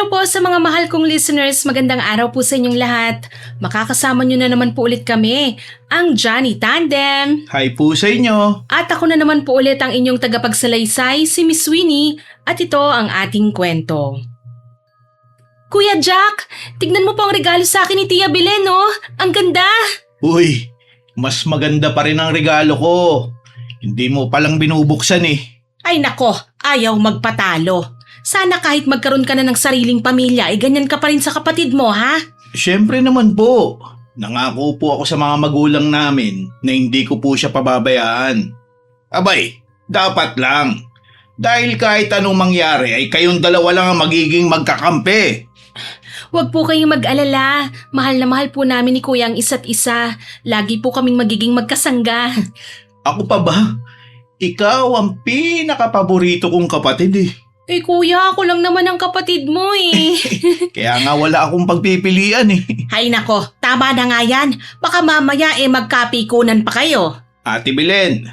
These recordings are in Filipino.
Hello po sa mga mahal kong listeners, magandang araw po sa inyong lahat. Makakasama nyo na naman po ulit kami, ang Johnny Tandem. Hi po sa inyo. At ako na naman po ulit ang inyong tagapagsalaysay, si Miss Winnie, at ito ang ating kwento. Kuya Jack, tignan mo po ang regalo sa akin ni Tia Belen, oh. Ang ganda! Uy, mas maganda pa rin ang regalo ko. Hindi mo palang binubuksan eh. Ay nako, ayaw magpatalo. Sana kahit magkaroon ka na ng sariling pamilya, ganyan ka pa rin sa kapatid mo, ha? Siyempre naman po. Nangako po ako sa mga magulang namin na hindi ko po siya pababayaan. Abay, dapat lang. Dahil kahit anong mangyari ay kayong dalawa lang ang magiging magkakampi. Huwag po kayong mag-alala. Mahal na mahal po namin ni Kuya ang isa't isa. Lagi po kaming magiging magkasangga. Ako pa ba? Ikaw ang pinakapaborito kong kapatid eh. Eh kuya, ako lang naman ang kapatid mo eh. Kaya nga wala akong pagpipilian eh. Hay nako, tama na nga yan. Baka mamaya magkapikunan pa kayo. Ate Belen,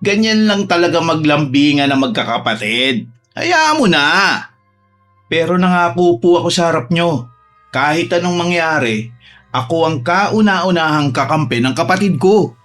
ganyan lang talaga maglambingan na magkakapatid. Hayaan mo na. Pero nangako po ako sa harap nyo. Kahit anong mangyari, ako ang kauna-unahang kakampi ng kapatid ko.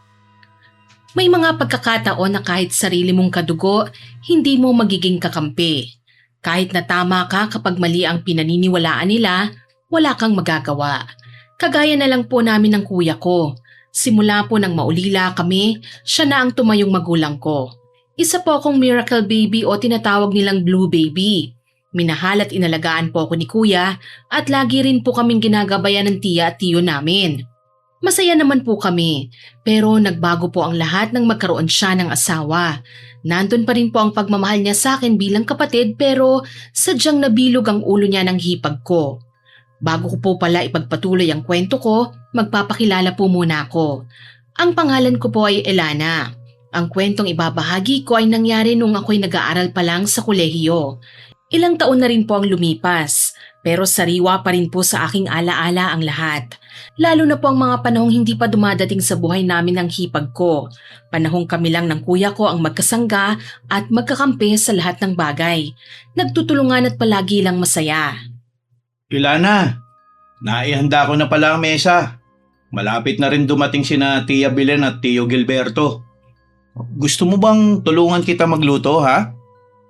May mga pagkakataon na kahit sarili mong kadugo, hindi mo magiging kakampi. Kahit na tama ka kapag mali ang pinaniniwalaan nila, wala kang magagawa. Kagaya na lang po namin ng kuya ko. Simula po nang maulila kami, siya na ang tumayong magulang ko. Isa po akong miracle baby o tinatawag nilang blue baby. Minahal at inalagaan po ako ni kuya at lagi rin po kaming ginagabayan ng tiya at tiyo namin. Masaya naman po kami, pero nagbago po ang lahat nang magkaroon siya ng asawa. Nandun pa rin po ang pagmamahal niya sa akin bilang kapatid pero sadyang nabilog ang ulo niya ng hipag ko. Bago ko po pala ipagpatuloy ang kwento ko, magpapakilala po muna ako. Ang pangalan ko po ay Elana. Ang kwentong ibabahagi ko ay nangyari nung ako'y nag-aaral pa lang sa kolehiyo. Ilang taon na rin po ang lumipas, pero sariwa pa rin po sa aking alaala ang lahat. Lalo na po ang mga panahong hindi pa dumadating sa buhay namin ang hipag ko. Panahong kami lang ng kuya ko ang magkasangga at magkakampi sa lahat ng bagay. Nagtutulungan at palagi lang masaya. Ilana, naihanda ko na pala ang mesa. Malapit na rin dumating sina Tia Belen at Tio Gilberto. Gusto mo bang tulungan kita magluto, ha?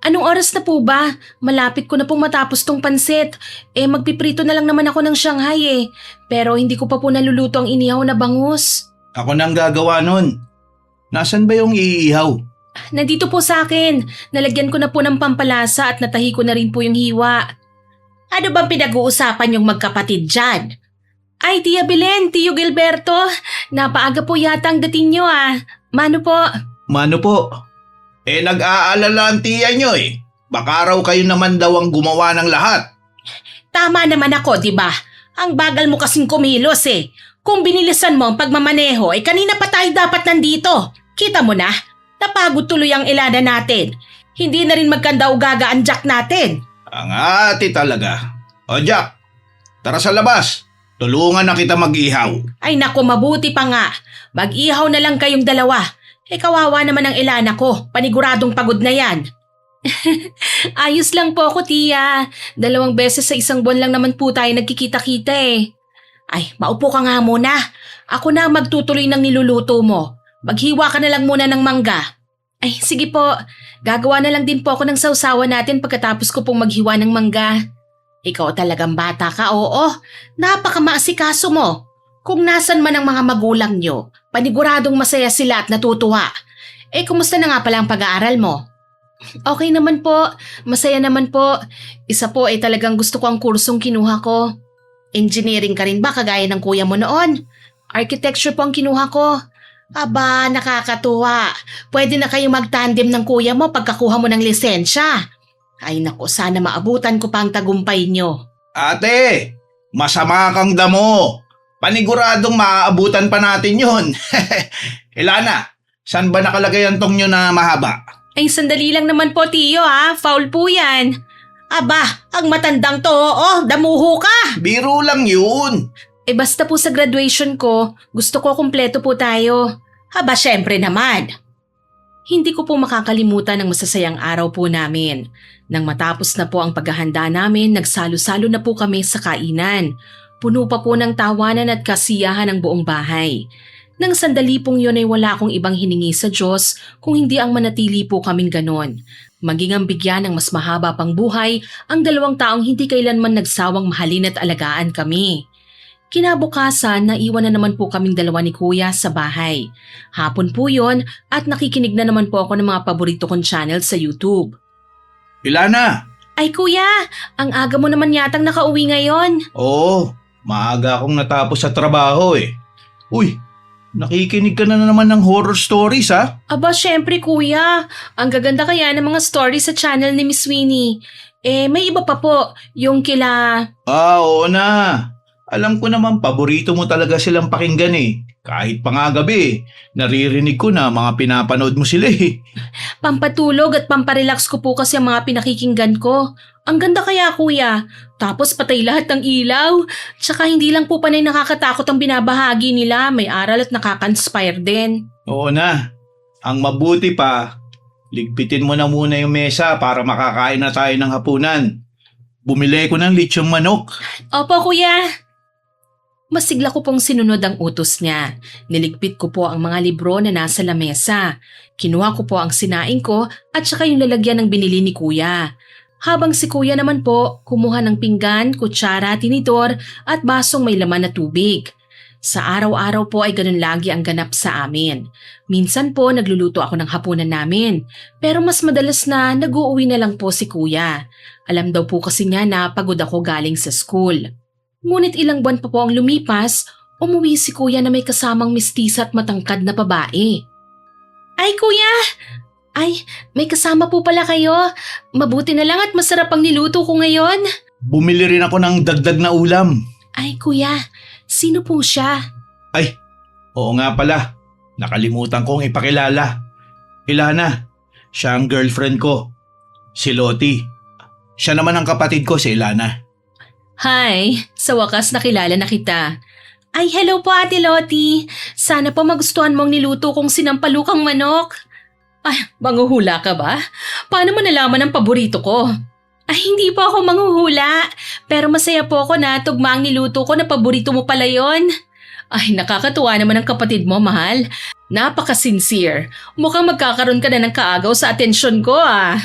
Anong oras na po ba? Malapit ko na pong matapos tong pansit. Magpiprito na lang naman ako ng Shanghai eh. Pero hindi ko pa po naluluto ang inihaw na bangus. Ako nang gagawa nun. Nasaan ba yung iihaw? Nandito po sa akin. Nalagyan ko na po ng pampalasa at natahi ko na rin po yung hiwa. Ano bang pinag-uusapan yung magkapatid dyan? Ay, Tia Belen, Tio Gilberto. Napaaga po yata ang dating nyo ah. Mano po? Mano po? Nag-aalala ang tiya nyo eh. Baka raw kayo naman daw ang gumawa ng lahat. Tama naman ako, di ba? Ang bagal mo kasing kumilos eh. Kung binilisan mo ang pagmamaneho, kanina pa tayo dapat nandito. Kita mo na, napagod tuloy ang Elana natin. Hindi na rin magkanda ugaga ang Jack natin. Ang ate talaga. O Jack, tara sa labas. Tulungan na kita mag-ihaw. Ay naku, mabuti pa nga. Mag-ihaw na lang kayong dalawa. Kawawa naman ang Elana ko. Paniguradong pagod na yan. Ayos lang po ako, Tia. 2 beses sa isang buwan lang naman po tayo nagkikita-kita eh. Ay, maupo ka nga muna. Ako na magtutuloy ng niluluto mo. Maghiwa ka na lang muna ng mangga. Ay, sige po. Gagawa na lang din po ako ng sausawa natin pagkatapos ko pong maghiwa ng mangga. Ikaw talagang bata ka, oo. Napakamaasikaso mo. Kung nasan man ang mga magulang nyo, paniguradong masaya sila at natutuwa. Kumusta na nga pala ang pag-aaral mo? Okay naman po, masaya naman po. Isa po talagang gusto ko ang kursong kinuha ko. Engineering ka rin ba kagaya ng kuya mo noon? Architecture po ang kinuha ko. Aba, nakakatuwa. Pwede na kayo mag-tandem ng kuya mo pagkakuha mo ng lisensya. Ay naku, sana maabutan ko pa ang tagumpay nyo. Ate, masama kang damo. Paniguradong maaabutan pa natin yun. Ilana, saan ba nakalagay ang tong nyo na mahaba? Ay, sandali lang naman po, Tiyo ha. Foul po yan. Aba, ang matandang to, damuho ka. Biro lang yun. Basta po sa graduation ko, gusto ko kumpleto po tayo. Aba, syempre naman. Hindi ko po makakalimutan ang masasayang araw po namin. Nang matapos na po ang paghahanda namin, nagsalo-salo na po kami sa kainan. Puno pa po ng tawanan at kasiyahan ang buong bahay. Nang sandali pong yun ay wala akong ibang hiningi sa Diyos kung hindi ang manatili po kaming ganon. Maging ang bigyan ng mas mahaba pang buhay ang dalawang taong hindi kailanman nagsawang mahalin at alagaan kami. Kinabukasan, naiwan na naman po kaming dalawa ni Kuya sa bahay. Hapon po yon at nakikinig na naman po ako ng mga paborito kong channel sa YouTube. Ilana! Ay Kuya, ang aga mo naman yatang nakauwi ngayon. Oo, maaga akong natapos sa trabaho eh. Uy, nakikinig ka na naman ng horror stories ha? Aba syempre Kuya, ang gaganda kaya ng mga stories sa channel ni Miss Winnie. May iba pa po, yung kila... Oo na. Alam ko naman paborito mo talaga silang pakinggan eh. Kahit pa nga gabi, naririnig ko na mga pinapanood mo sila eh. Pampatulog at pamparelax ko po kasi ang mga pinakikinggan ko. Ang ganda kaya Kuya. Tapos patay lahat ng ilaw. Tsaka hindi lang po panay nakakatakot ang binabahagi nila. May aral at nakaka-inspire din. Oo na. Ang mabuti pa, ligpitin mo na muna yung mesa para makakain na tayo ng hapunan. Bumili ko ng litsyong manok. Opo Kuya. Masigla ko pong sinunod ang utos niya. Niligpit ko po ang mga libro na nasa lamesa. Kinuha ko po ang sinaing ko at saka yung lalagyan ng binili ni Kuya. Habang si Kuya naman po, kumuha ng pinggan, kutsara, tinidor at basong may laman na tubig. Sa araw-araw po ay ganun lagi ang ganap sa amin. Minsan po nagluluto ako ng hapunan namin. Pero mas madalas na nag-uuwi na lang po si Kuya. Alam daw po kasi niya na pagod ako galing sa school. Ngunit ilang buwan pa po ang lumipas, umuwi si Kuya na may kasamang mistisa at matangkad na babae. Ay Kuya! Ay, may kasama po pala kayo. Mabuti na lang at masarap ang niluto ko ngayon. Bumili rin ako ng dagdag na ulam. Ay Kuya, sino po siya? Ay, oo nga pala. Nakalimutan kong ipakilala. Ilana, siya ang girlfriend ko. Si Lottie. Siya naman ang kapatid ko, si Ilana. Hi, sa wakas nakilala na kita. Ay, hello po Ate Lottie. Sana po magustuhan mong niluto kong sinampalukang manok. Ay, manghuhula ka ba? Paano mo nalaman ang paborito ko? Ay, hindi po ako manghuhula. Pero masaya po ako na tugma ang niluto ko na paborito mo pala yon. Ay, nakakatuwa naman ang kapatid mo, mahal. Napaka-sincere. Mukhang magkakaroon ka na ng kaagaw sa atensyon ko ah.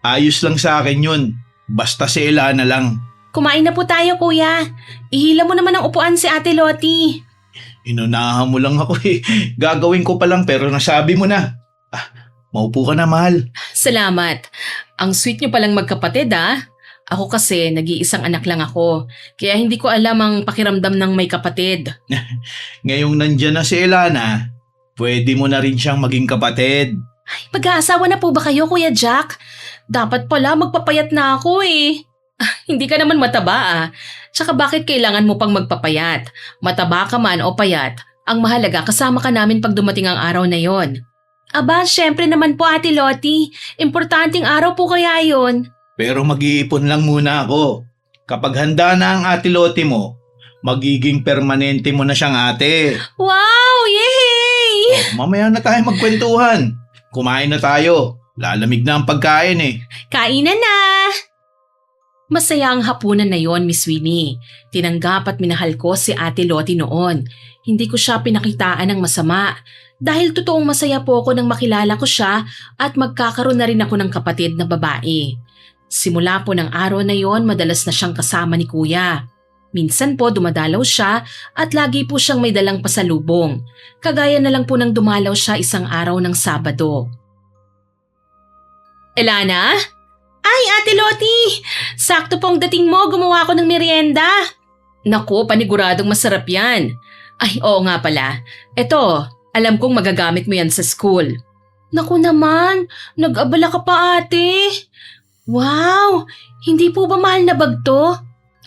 Ayos lang sa akin yun. Basta si Ilana lang. Kumain na po tayo, Kuya. Ihila mo naman ang upuan si Ate Lottie. Inunahan mo lang ako eh. Gagawin ko pa lang pero nasabi mo na. Maupo ka na, mahal. Salamat. Ang sweet niyo palang magkapatid ah. Ako kasi nag-iisang anak lang ako. Kaya hindi ko alam ang pakiramdam ng may kapatid. Ngayong nandyan na si Ilana, pwede mo na rin siyang maging kapatid. Mag-aasawa na po ba kayo, Kuya Jack? Dapat pala magpapayat na ako eh. Hindi ka naman mataba ah. Tsaka bakit kailangan mo pang magpapayat? Mataba ka man o payat, ang mahalaga kasama ka namin pag dumating ang araw na yon. Aba, syempre naman po Ate Lottie. Importanteng araw po kaya yon. Pero mag-iipon lang muna ako. Kapag handa na ang Ate Lottie mo, magiging permanente mo na siyang ate. Wow! Yay! Mamaya na tayo magkwentuhan. Kumain na tayo. Lalamig na ang pagkain eh. Kainan na! Masaya ang hapunan na yon, Miss Winnie. Tinanggap at minahal ko si Ate Lottie noon. Hindi ko siya pinakitaan ng masama. Dahil totoong masaya po ako nang makilala ko siya at magkakaroon na rin ako ng kapatid na babae. Simula po ng araw na yon, madalas na siyang kasama ni Kuya. Minsan po dumadalaw siya at lagi po siyang may dalang pasalubong. Kagaya na lang po nang dumalaw siya isang araw ng Sabado. Elana? Ay, Ate Lottie! Sakto pong dating mo, gumawa ko ng merienda. Naku, paniguradong masarap yan. Ay, oo nga pala. Eto, alam kong magagamit mo yan sa school. Naku naman, nag-abala ka pa ate. Wow, hindi po ba mahal na bag to?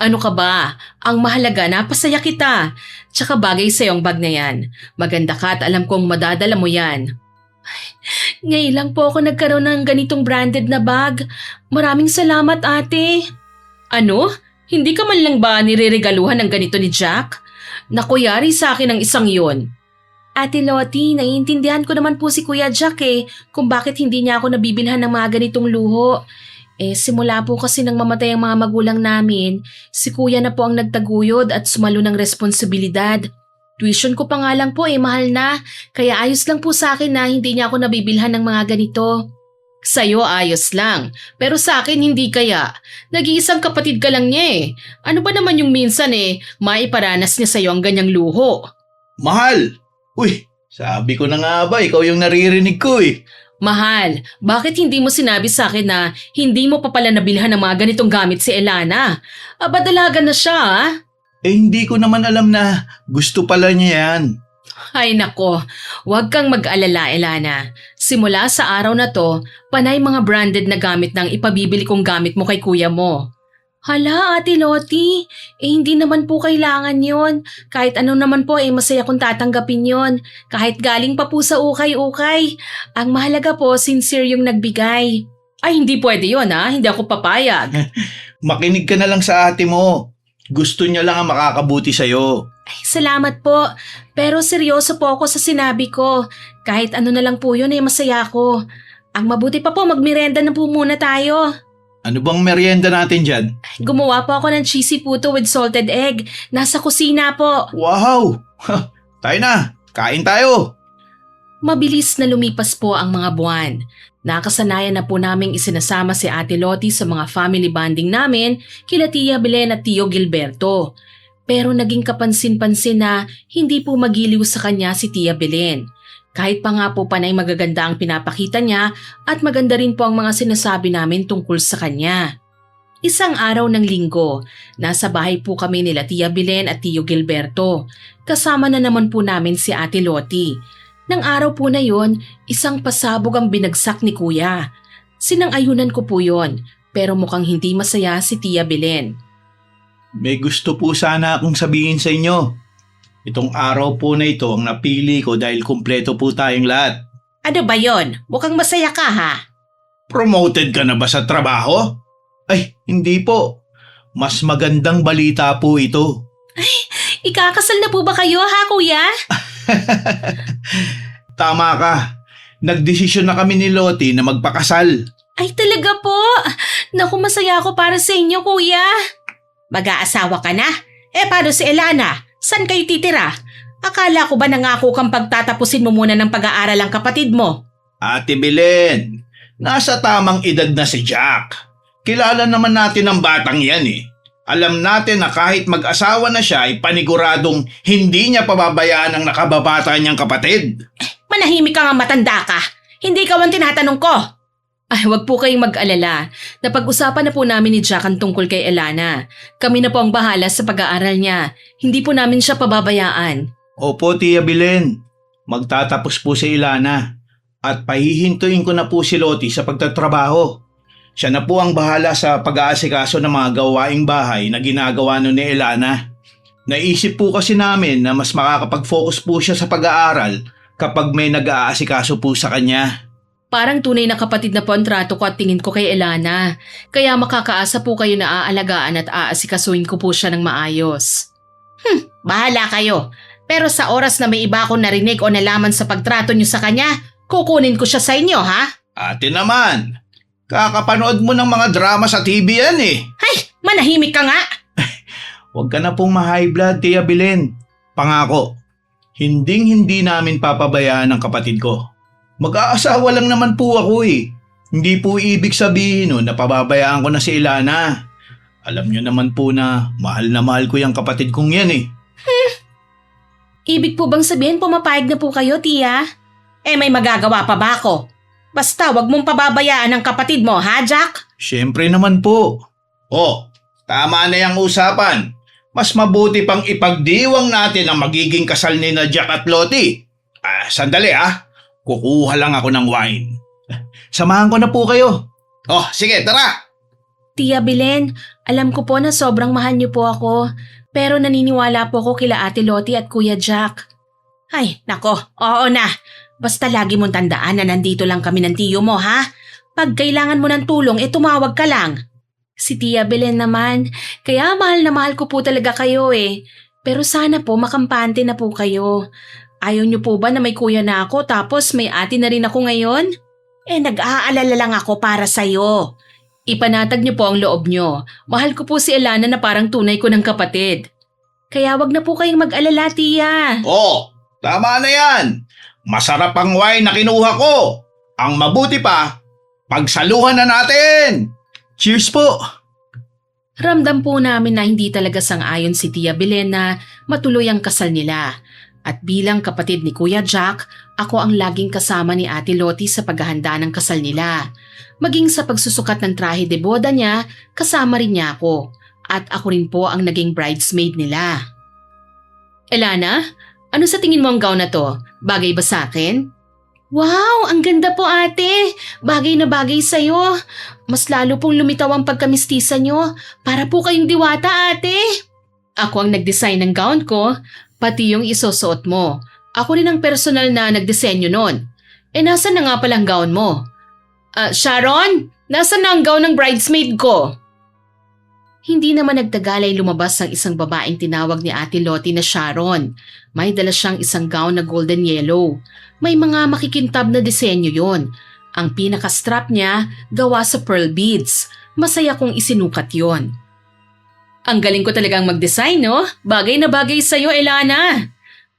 Ano ka ba? Ang mahalaga, napasaya kita. Tsaka bagay sa'yo ang bag na yan. Maganda ka at alam kong madadala mo yan. Ngayon lang po ako nagkaroon ng ganitong branded na bag. Maraming salamat ate. Ano? Hindi ka man lang ba nireregaluhan ng ganito ni Jack? Naku, yari sa akin ang isang yon. Ate Lottie, naiintindihan ko naman po si Kuya Jack kung bakit hindi niya ako nabibilhan ng mga ganitong luho. Simula po kasi nang mamatay ang mga magulang namin, si Kuya na po ang nagtaguyod at sumalo ng responsibilidad. Tuition ko pa nga lang po mahal na, kaya ayos lang po sa akin na hindi niya ako nabibilhan ng mga ganito. Sa'yo ayos lang, pero sa akin hindi kaya. Nag-iisang kapatid ka lang niya Ano ba naman yung minsan maiparanas niya sa'yo ang ganyang luho? Mahal! Uy, sabi ko na nga ba, ikaw yung naririnig ko Mahal, bakit hindi mo sinabi sa akin na hindi mo pa pala nabilhan ng mga ganitong gamit si Elana? Aba dalaga na siya Hindi ko naman alam na gusto pala niya yan. Ay nako, huwag kang mag-alala Elana. Simula sa araw na to, panay mga branded na gamit ng ipabibili kong gamit mo kay kuya mo. Hala Ate Lottie, hindi naman po kailangan yon. Kahit ano naman po masaya kong tatanggapin yon. Kahit galing pa po sa ukay-ukay. Ang mahalaga po, sincere yung nagbigay. Ay hindi pwede yon hindi ako papayag. Makinig ka na lang sa ate mo. Gusto niya lang ang makakabuti sa'yo. Ay, salamat po. Pero seryoso po ako sa sinabi ko. Kahit ano na lang po yun masaya ako. Ang mabuti pa po, magmerenda na po muna tayo. Ano bang merienda natin dyan? Gumawa po ako ng cheesy puto with salted egg. Nasa kusina po. Wow! Tayo na! Kain tayo! Mabilis na lumipas po ang mga buwan. Nakasanayan na po naming isinasama si Ate Lottie sa mga family bonding namin kila Tia Belen at Tio Gilberto. Pero naging kapansin-pansin na hindi po magiliw sa kanya si Tia Belen. Kahit pa nga po panay magaganda ang pinapakita niya at maganda rin po ang mga sinasabi namin tungkol sa kanya. Isang araw ng linggo, nasa bahay po kami nila Tia Belen at Tio Gilberto. Kasama na naman po namin si Ate Lottie. Nang araw po na yon, isang pasabog ang binagsak ni Kuya. Sinang-ayunan ko po yon, pero mukhang hindi masaya si Tia Belen. May gusto po sana akong sabihin sa inyo. Itong araw po na ito ang napili ko dahil kumpleto po tayong lahat. Ano ba yon? Mukhang masaya ka Promoted ka na ba sa trabaho? Ay, hindi po. Mas magandang balita po ito. Ikakasal na po ba kayo Kuya? Tama ka. Nagdesisyon na kami ni Lottie na magpakasal. Ay talaga po? Naku, masaya ako para sa inyo Kuya. Mag-aasawa ka na? Paano si Elana? San kayo titira? Akala ko ba nangako kang pagtatapusin mo muna ng pag-aaral ang kapatid mo? Ate Belen, nasa tamang edad na si Jack. Kilala naman natin ang batang yan Alam natin na kahit mag-asawa na siya ay paniguradong hindi niya pababayaan ang nakababata niyang kapatid. Manahimik ka nga matanda ka. Hindi ka ang tinatanong ko. Ay, wag po kayong mag-alala. Napag-usapan na po namin ni Jack ang tungkol kay Elana. Kami na po ang bahala sa pag-aaral niya. Hindi po namin siya pababayaan. Opo, Tia Belen. Magtatapos po si Elana. At pahihintuin ko na po si Lottie sa pagtatrabaho. Siya na po ang bahala sa pag-aasikaso ng mga gawaing bahay na ginagawa ni Elana. Naisip po kasi namin na mas makakapag-focus po siya sa pag-aaral kapag may nag-aasikaso po sa kanya. Parang tunay na kapatid na po ang trato ko at tingin ko kay Elana. Kaya makakaasa po kayo na aalagaan at aasikasuhin ko po siya ng maayos. Bahala kayo. Pero sa oras na may iba akong narinig o nalaman sa pagtrato niyo sa kanya, kukunin ko siya sa inyo, Ate naman, kakapanood mo ng mga drama sa TV yan Ay, manahimik ka nga. Huwag ka na pong ma-high blood, Tia Belen. Pangako, hinding-hindi namin papabayaan ang kapatid ko. Mag-aasawa lang naman po ako Hindi po ibig sabihin na pababayaan ko na si Elana. Alam niyo naman po na mahal ko yung kapatid kong yan Ibig po bang sabihin pumapayag na po kayo, Tia? May magagawa pa ba ako? Basta wag mong pababayaan ang kapatid mo, Jack? Siyempre naman po. Tama na yung usapan. Mas mabuti pang ipagdiwang natin ang magiging kasal ni na Jack at Lottie. Sandali Kukuha lang ako ng wine. Samahan ko na po kayo. Sige, tara! Tia Belen, alam ko po na sobrang mahal niyo po ako. Pero naniniwala po ako kila Ate Lottie at Kuya Jack. Ay, nako, oo na. Basta lagi mong tandaan na nandito lang kami ng tiyo mo, Pag kailangan mo ng tulong, tumawag ka lang. Si Tia Belen naman, kaya mahal na mahal ko po talaga kayo Pero sana po makampante na po kayo. Ayaw niyo po ba na may kuya na ako tapos may ate na rin ako ngayon? Nag-aalala lang ako para sa'yo. Ipanatag niyo po ang loob niyo. Mahal ko po si Elana na parang tunay ko ng kapatid. Kaya wag na po kayong mag-alala, tiya. Oh, tama na yan. Masarap ang wine na kinuha ko. Ang mabuti pa, pagsaluhan na natin. Cheers po. Ramdam po namin na hindi talaga sang-ayon si Tia Belen na matuloy ang kasal nila. At bilang kapatid ni Kuya Jack, ako ang laging kasama ni Ate Lottie sa paghahanda ng kasal nila. Maging sa pagsusukat ng trahe de boda niya, kasama rin niya ako. At ako rin po ang naging bridesmaid nila. Elana, ano sa tingin mo ang gown na to? Bagay ba sa akin? Wow, ang ganda po ate. Bagay na bagay sa'yo. Mas lalo pong lumitaw ang pagkamistisa nyo. Para po kayong diwata ate. Ako ang nag-design ng gown ko, pati yung isusuot mo. Ako rin ang personal na nagdisenyo nun. Nasaan na nga palang gown mo? Sharon, nasaan na ang gown ng bridesmaid ko? Hindi naman nagtagal ay lumabas ang isang babaeng tinawag ni Ate Lottie na Sharon. May dala siyang isang gown na golden yellow. May mga makikintab na disenyo yon. Ang pinaka-strap niya gawa sa pearl beads. Masaya kong isinukat yon. Ang galing ko talagang mag-design, no? Bagay na bagay sa'yo, Elana.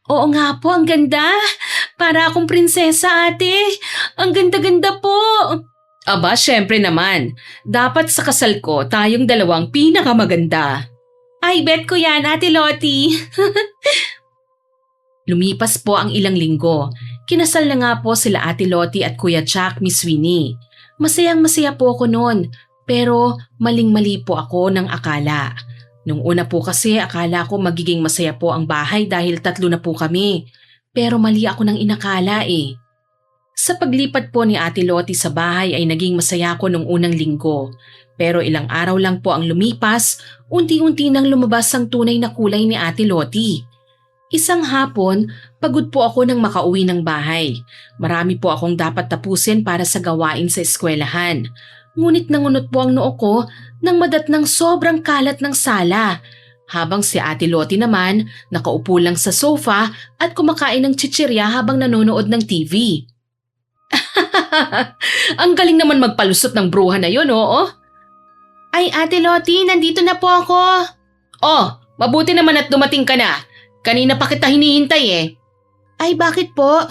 Oo nga po, ang ganda. Para akong prinsesa, ate. Ang ganda-ganda po. Aba, syempre naman. Dapat sa kasal ko, tayong dalawang pinakamaganda. Ay, bet ko yan, Ate Lottie. Lumipas po ang ilang linggo. Kinasal na nga po sila Ate Lottie at Kuya Jack, Miss Winnie. Masayang-masaya po ako noon, pero maling-mali po ako ng akala. Nung una po kasi akala ko magiging masaya po ang bahay dahil 3 na po kami. Pero mali ako ng inakala eh. Sa paglipat po ni Ate Lottie sa bahay ay naging masaya ko nung unang linggo. Pero ilang araw lang po ang lumipas, unti-unti nang lumabas ang tunay na kulay ni Ate Lottie. Isang hapon, pagod po ako nang makauwi ng bahay. Marami po akong dapat tapusin para sa gawain sa eskwelahan. Ngunit nangunot po ang noo ko nang madatnang sobrang kalat ng sala. Habang si Ate Lottie naman nakaupo lang sa sofa at kumakain ng chichirya habang nanonood ng TV. Ang galing naman magpalusot ng bruha na yun, oo? Ay, Ate Lottie, nandito na po ako. Oh, mabuti naman at dumating ka na. Kanina pa kita hinihintay eh. Ay, bakit po?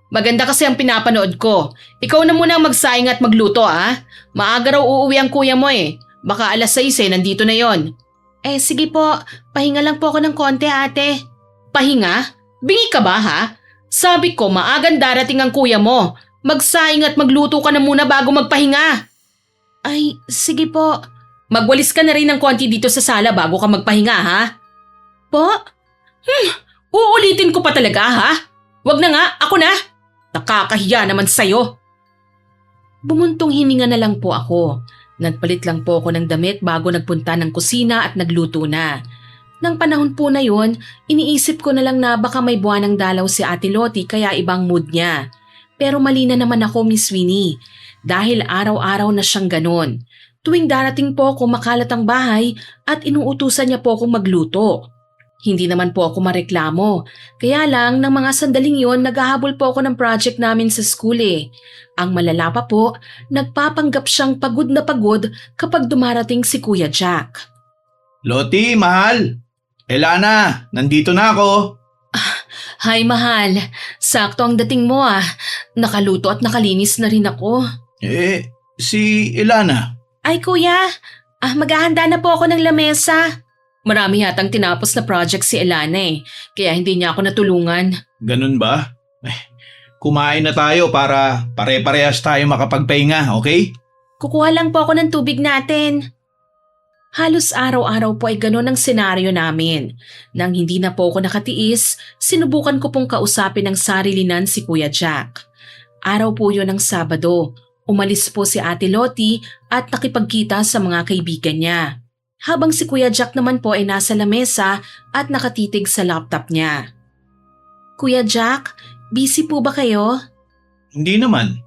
Maganda kasi ang pinapanood ko. Ikaw na muna ang magsaing at magluto ah. Maaga raw uuwi ang kuya mo eh. Baka 6:00 nandito na yon. Sige po. Pahinga lang po ako ng konti ate. Pahinga? Bingi ka ba ha? Sabi ko maagang darating ang kuya mo. Magsaing at magluto ka na muna bago magpahinga. Ay, sige po. Magwalis ka na rin ng konti dito sa sala bago ka magpahinga ha? Po? Uulitin ko pa talaga ha? Wag na nga, ako na. Nakakahiya naman sa'yo. Bumuntong hininga na lang po ako. Nagpalit lang po ako ng damit bago nagpunta ng kusina at nagluto na. Nang panahon po na yon, iniisip ko na lang na baka may buwanang dalaw si Ate Lottie kaya ibang mood niya. Pero mali na naman ako, Miss Winnie. Dahil araw-araw na siyang ganon. Tuwing darating po ako makalat ang bahay at inuutusan niya po akong magluto. Hindi naman po ako mareklamo. Kaya lang, ng mga sandaling yon, naghahabol po ako ng project namin sa school eh. Ang malala pa po, nagpapanggap siyang pagod na pagod kapag dumarating si Kuya Jack. Lottie, mahal. Elana, nandito na ako. Hi, mahal. Sakto ang dating mo ah. Nakaluto at nakalinis na rin ako. Si Elana. Ay, kuya. Maghahanda na po ako ng lamesa. Marami yatang tinapos na project si Elana eh. Kaya hindi niya ako natulungan. Ganun ba? Kumain na tayo para pare-parehas tayo makapagpahinga, okay? Kukuha lang po ako ng tubig natin. Halos araw-araw po ay gano'n ang senaryo namin. Nang hindi na po ako nakatiis, sinubukan ko pong kausapin ng sarilinan si Kuya Jack. Araw po yun ng Sabado. Umalis po si Ate Lottie at nakipagkita sa mga kaibigan niya. Habang si Kuya Jack naman po ay nasa lamesa at nakatitig sa laptop niya. Kuya Jack, busy po ba kayo? Hindi naman.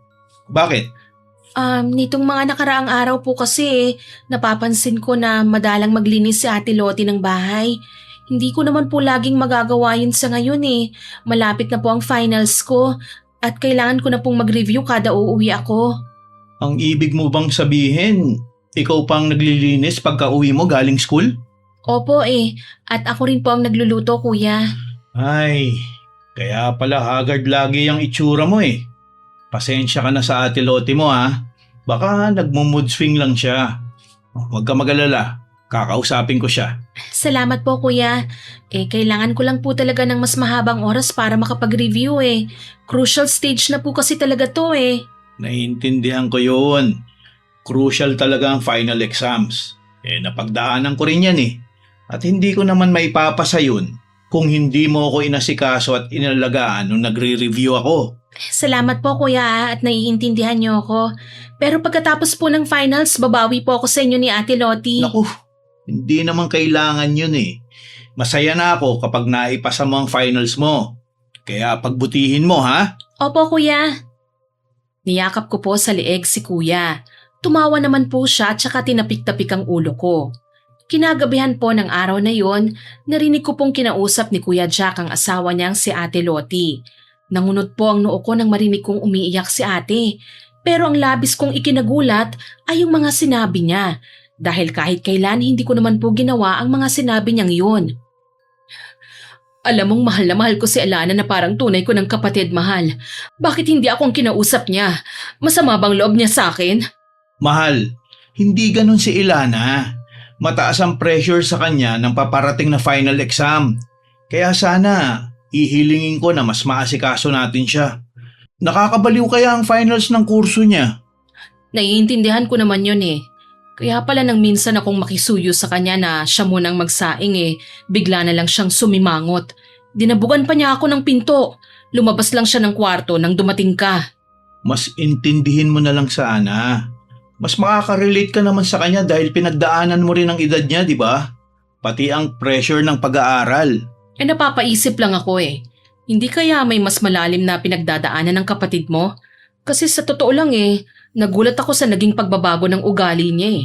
Bakit? Nitong mga nakaraang araw po kasi napapansin ko na madalang maglinis si Ate Lottie ng bahay. Hindi ko naman po laging magagawa yun sa ngayon eh. Malapit na po ang finals ko at kailangan ko na pong mag-review kada uuwi ako. Ang ibig mo bang sabihin, ikaw pang naglilinis pagka uwi mo galing school? Opo eh, at ako rin po ang nagluluto kuya. Ay, kaya pala haggard lagi ang itsura mo eh. Pasensya ka na sa ate Loti mo ha. Baka nagmo-mood swing lang siya. Huwag ka mag-alala, kakausapin ko siya. Salamat po kuya. Kailangan ko lang po talaga ng mas mahabang oras para makapag-review eh. Crucial stage na po kasi talaga to eh. Naiintindihan ko yun. Crucial talaga ang final exams. Napagdaanan ko rin yan eh. At hindi ko naman maipapasa yun kung hindi mo ako inasikaso at inalagaan nung nagre-review ako. Salamat po kuya at naiintindihan niyo ako. Pero pagkatapos po ng finals, babawi po ako sa inyo ni Ate Loti. Naku, hindi naman kailangan yun eh. Masaya na ako kapag naipasa mo ang finals mo. Kaya pagbutihin mo ha. Opo kuya. Niyakap ko po sa leeg si kuya. Tumawa naman po siya at saka tinapik-tapik ang ulo ko. Kinagabihan po ng araw na yon, narinig ko pong kinausap ni Kuya Jack ang asawa niyang si Ate Loti. Nangunot po ang noo ko nang marinig kong umiiyak si ate. Pero ang labis kong ikinagulat ay yung mga sinabi niya. Dahil kahit kailan hindi ko naman po ginawa ang mga sinabi niyang yun. Alam mong mahal na mahal ko si Alana na parang tunay ko ng kapatid mahal. Bakit hindi akong kinausap niya? Masama bang loob niya sa akin? Mahal, hindi ganun si Ilana. Mataas ang pressure sa kanya ng paparating na final exam. Kaya sana, ihilingin ko na mas maasikaso natin siya. Nakakabaliw kaya ang finals ng kurso niya. Naiintindihan ko naman yun eh. Kaya pala nang minsan akong makisuyo sa kanya na siya munang magsaing bigla na lang siyang sumimangot. Dinabugan pa niya ako ng pinto. Lumabas lang siya ng kwarto nang dumating ka. Mas intindihin mo na lang sana. Mas makaka-relate ka naman sa kanya dahil pinagdaanan mo rin ang edad niya, di ba? Pati ang pressure ng pag-aaral. Napapaisip lang ako eh. Hindi kaya may mas malalim na pinagdadaanan ng kapatid mo? Kasi sa totoo lang nagulat ako sa naging pagbabago ng ugali niya eh.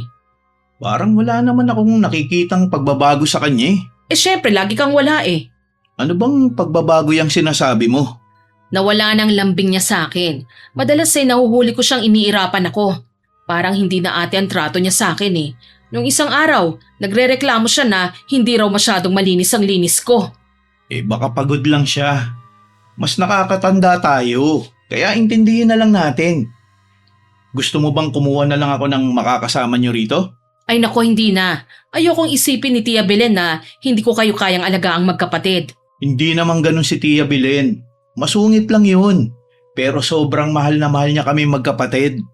Parang wala naman akong nakikitang pagbabago sa kanya eh. Syempre, lagi kang wala eh. Ano bang pagbabago yung sinasabi mo? Nawala ng lambing niya sa akin. Madalas nahuhuli ko siyang iniirapan ako. Parang hindi na ate ang trato niya sa akin eh. Nung isang araw, nagrereklamo siya na hindi raw masyadong malinis ang linis ko. Baka pagod lang siya. Mas nakakatanda tayo. Kaya intindihin na lang natin. Gusto mo bang kumuha na lang ako ng makakasama niyo rito? Ay nako, hindi na. Ayokong isipin ni Tia Belen na hindi ko kayo kayang alagaang magkapatid. Hindi naman ganun si Tia Belen. Masungit lang yun. Pero sobrang mahal na mahal niya kami magkapatid.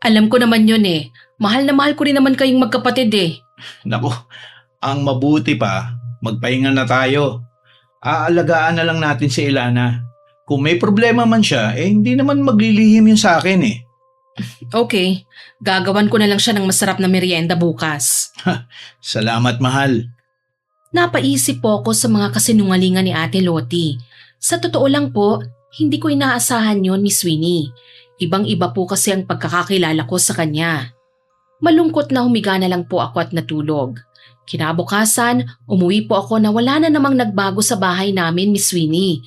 Alam ko naman yun eh. Mahal na mahal ko rin naman kayong magkapatid eh. Naku, ang mabuti pa, magpahinga na tayo. Aalagaan na lang natin si Ilana. Kung may problema man siya, hindi naman maglilihim yun sa akin eh. Okay, gagawan ko na lang siya ng masarap na merienda bukas. Salamat mahal. Napaisip po ako sa mga kasinungalingan ni Ate Loti. Sa totoo lang po, hindi ko inaasahan yon, Miss Winnie. Ibang-iba po kasi ang pagkakakilala ko sa kanya. Malungkot na humiga na lang po ako at natulog. Kinabukasan, umuwi po ako na wala na namang nagbago sa bahay namin, Miss Winnie.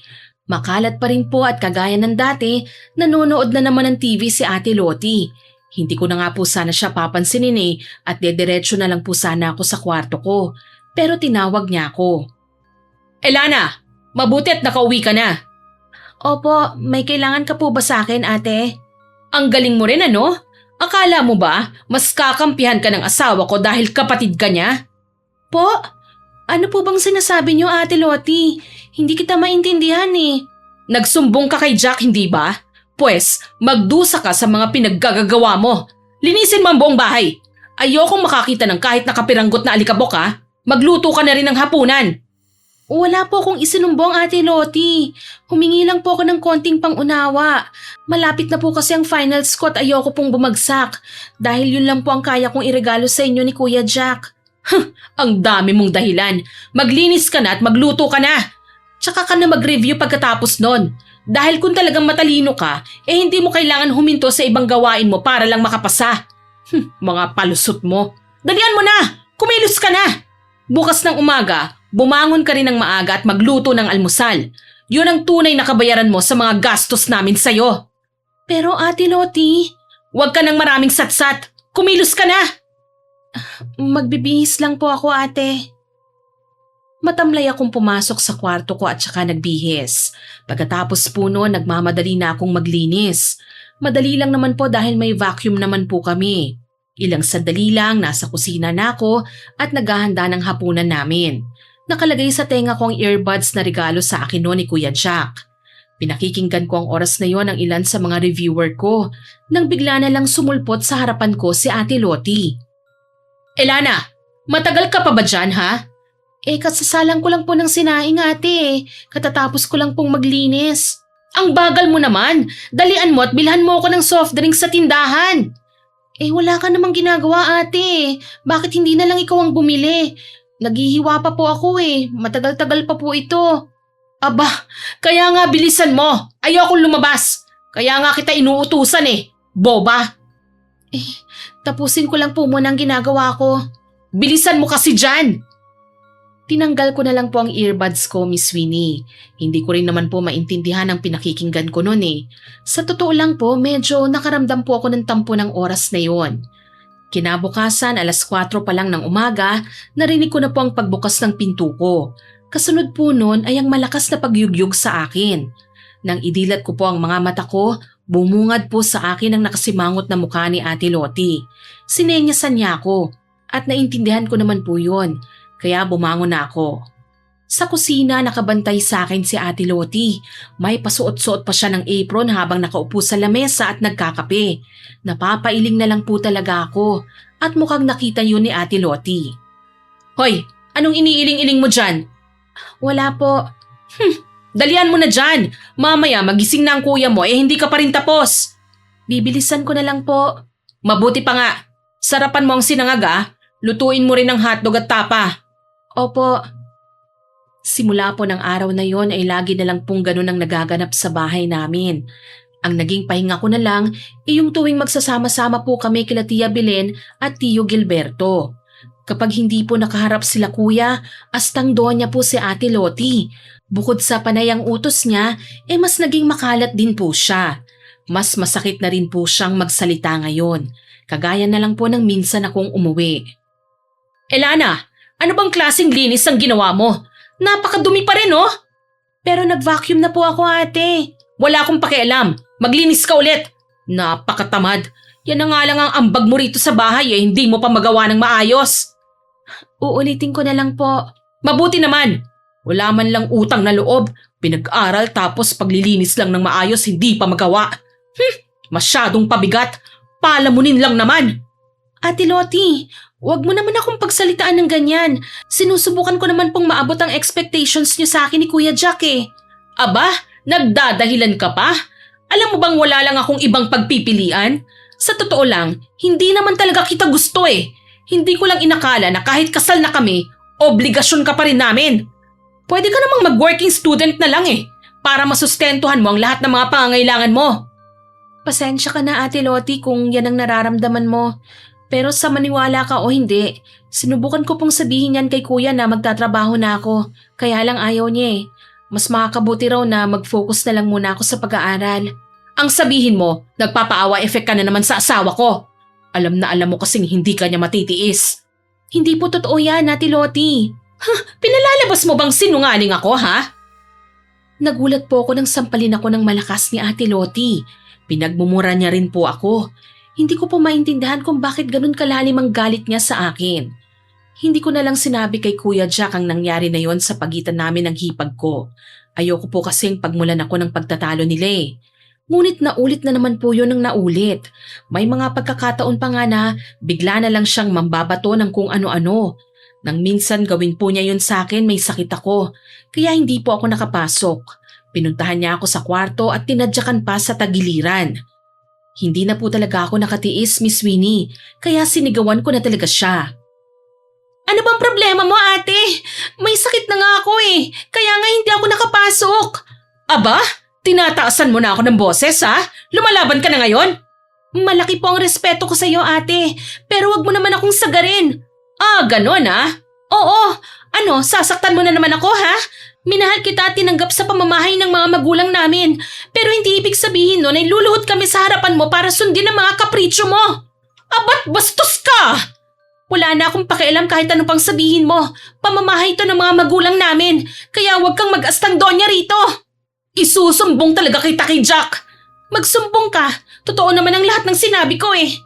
Makalat pa rin po at kagaya ng dati, nanonood na naman ng TV si Ate Loti. Hindi ko na nga po sana siya papansinin at dediretso na lang po sana ako sa kwarto ko. Pero tinawag niya ako. Elana, mabuti at nakauwi ka na. Opo, may kailangan ka po ba sa akin, ate? Ang galing mo rin ano? Akala mo ba mas kakampihan ka ng asawa ko dahil kapatid ka niya? Po? Ano po bang sinasabi niyo, Ate Loti? Hindi kita maintindihan eh. Nagsumbong ka kay Jack, hindi ba? Pwes, magdusa ka sa mga pinaggagawa mo. Linisin mo ang buong bahay. Ayokong makakita ng kahit nakapiranggot na alikabok ha. Magluto ka na rin ng hapunan. Wala po akong isinumbong, Ate Loti. Humingi lang po ako ng konting pangunawa. Malapit na po kasi ang finals ko at ayoko pong bumagsak. Dahil yun lang po ang kaya kong iregalo sa inyo ni Kuya Jack. Ang dami mong dahilan. Maglinis ka na at magluto ka na. Tsaka ka na mag-review pagkatapos nun. Dahil kung talagang matalino ka, hindi mo kailangan huminto sa ibang gawain mo para lang makapasa. Mga palusot mo. Dalian mo na! Kumilos ka na! Bukas ng umaga, bumangon ka rin ng maaga at magluto ng almusal. Yun ang tunay na kabayaran mo sa mga gastos namin sa'yo. Pero Ate Lottie, huwag ka ng maraming satsat. Kumilos ka na! Magbibihis lang po ako, ate. Matamlay akong pumasok sa kwarto ko at saka nagbihis. Pagkatapos po noon, nagmamadali na akong maglinis. Madali lang naman po dahil may vacuum naman po kami. Ilang sandali lang, nasa kusina na ako at naghahanda ng hapunan namin. Nakalagay sa tenga ko ang earbuds na regalo sa akin noon ni Kuya Jack. Pinakikinggan ko ang oras na yon ng ilan sa mga reviewer ko nang bigla na lang sumulpot sa harapan ko si Ate Lottie. Elana, matagal ka pa ba dyan ha? Kasasalang ko lang po ng sinaing ate. Katatapos ko lang pong maglinis. Ang bagal mo naman. Dalian mo at bilhan mo ako ng soft drinks sa tindahan. Wala ka namang ginagawa ate. Bakit hindi na lang ikaw ang bumili? Naghihiwa pa po ako Matagal-tagal pa po ito. Aba, kaya nga bilisan mo. Ayokong lumabas. Kaya nga kita inuutusan Boba. Tapusin ko lang po muna ang ginagawa ko. Bilisan mo kasi dyan! Tinanggal ko na lang po ang earbuds ko, Miss Winnie. Hindi ko rin naman po maintindihan ang pinakikinggan ko noon Sa totoo lang po, medyo nakaramdam po ako ng tampo ng oras na yon. Kinabukasan, 4:00 pa lang ng umaga, narinig ko na po ang pagbukas ng pinto ko. Kasunod po noon ay ang malakas na pagyugyug sa akin. Nang idilat ko po ang mga mata ko, bumungad po sa akin ang nakasimangot na mukha ni Ate Lottie. Sinenyasan niya ako at naintindihan ko naman po yun, kaya bumangon na ako. Sa kusina nakabantay sa akin si Ate Lottie. May pasuot-suot pa siya ng apron habang nakaupo sa lamesa at nagkakape. Napapailing na lang po talaga ako at mukhang nakita yun ni Ate Lottie. Hoy, anong iniiling-iling mo dyan? Wala po. Dalian mo na dyan. Mamaya magising na ang kuya mo hindi ka pa rin tapos. Bibilisan ko na lang po. Mabuti pa nga. Sarapan mo ang sinangag Lutuin mo rin ang hotdog at tapa. Opo. Simula po ng araw na yon ay lagi na lang pong ganun ang nagaganap sa bahay namin. Ang naging pahinga ko na lang ay yung tuwing magsasama-sama po kami kila Tia Belen at Tio Gilberto. Kapag hindi po nakaharap sila kuya, astang doon niya po si Ate Lottie. Bukod sa panayang utos niya, mas naging makalat din po siya. Mas masakit na rin po siyang magsalita ngayon. Kagaya na lang po ng minsan akong umuwi. Elana, ano bang klaseng linis ang ginawa mo? Napakadumi pa rin Pero nag-vacuum na po ako ate. Wala akong pakialam. Maglinis ka ulit. Napakatamad. Yan na nga lang ang ambag mo rito sa bahay hindi mo pa magawa ng maayos. Uulitin ko na lang po. Mabuti naman. Wala man lang utang na loob. Pinag-aral tapos paglilinis lang ng maayos hindi pa magawa. Masyadong pabigat. Palamunin lang naman. Ate Lottie, wag mo naman akong pagsalitaan ng ganyan. Sinusubukan ko naman pong maabot ang expectations niyo sa akin ni Kuya Jack Aba, nagdadahilan ka pa? Alam mo bang wala lang akong ibang pagpipilian? Sa totoo lang, hindi naman talaga kita gusto Hindi ko lang inakala na kahit kasal na kami, obligasyon ka pa rin namin. Pwede ka namang mag-working student na lang para masustentuhan mo ang lahat ng mga pangangailangan mo. Pasensya ka na Ate Lottie kung yan ang nararamdaman mo. Pero sa maniwala ka o hindi, sinubukan ko pong sabihin yan kay kuya na magtatrabaho na ako. Kaya lang ayaw niya Mas makakabuti raw na mag-focus na lang muna ako sa pag-aaral. Ang sabihin mo, nagpapaawa effect ka na naman sa asawa ko. Alam na alam mo kasing hindi ka niya matitiis. Hindi po totoo yan, Ate Lottie. Pinalalabas mo bang sinungaling ako, ha? Nagulat po ako nang sampalin ako ng malakas ni Ate Lottie. Pinagmumura niya rin po ako. Hindi ko po maintindihan kung bakit ganun kalalim ang galit niya sa akin. Hindi ko na lang sinabi kay Kuya Jack ang nangyari na yon sa pagitan namin ng hipag ko. Ayoko po kasing pagmulan ako ng pagtatalo nila Ngunit naulit na naman po yun ng naulit. May mga pagkakataon pa nga na bigla na lang siyang mambabato ng kung ano-ano. Nang minsan gawin po niya yun sa akin, may sakit ako. Kaya hindi po ako nakapasok. Pinuntahan niya ako sa kwarto at tinadyakan pa sa tagiliran. Hindi na po talaga ako nakatiis, Miss Winnie, kaya sinigawan ko na talaga siya. Ano bang problema mo, ate? May sakit na nga ako kaya nga hindi ako nakapasok. Aba, tinataasan mo na ako ng boses Lumalaban ka na ngayon? Malaki po ang respeto ko sa iyo, ate, pero wag mo naman akong sagarin. Ganon Oo, ano, sasaktan mo na naman ako ha? Minahal kita at tinanggap sa pamamahay ng mga magulang namin. Pero hindi ibig sabihin nun ay luluhod kami sa harapan mo para sundin ang mga kapritsyo mo. Abat bastos ka! Wala na akong pakialam kahit ano pang sabihin mo. Pamamahay to ng mga magulang namin. Kaya huwag kang mag-astang donya rito. Isusumbong talaga kita kay Jack. Magsumbong ka. Totoo naman ang lahat ng sinabi ko eh.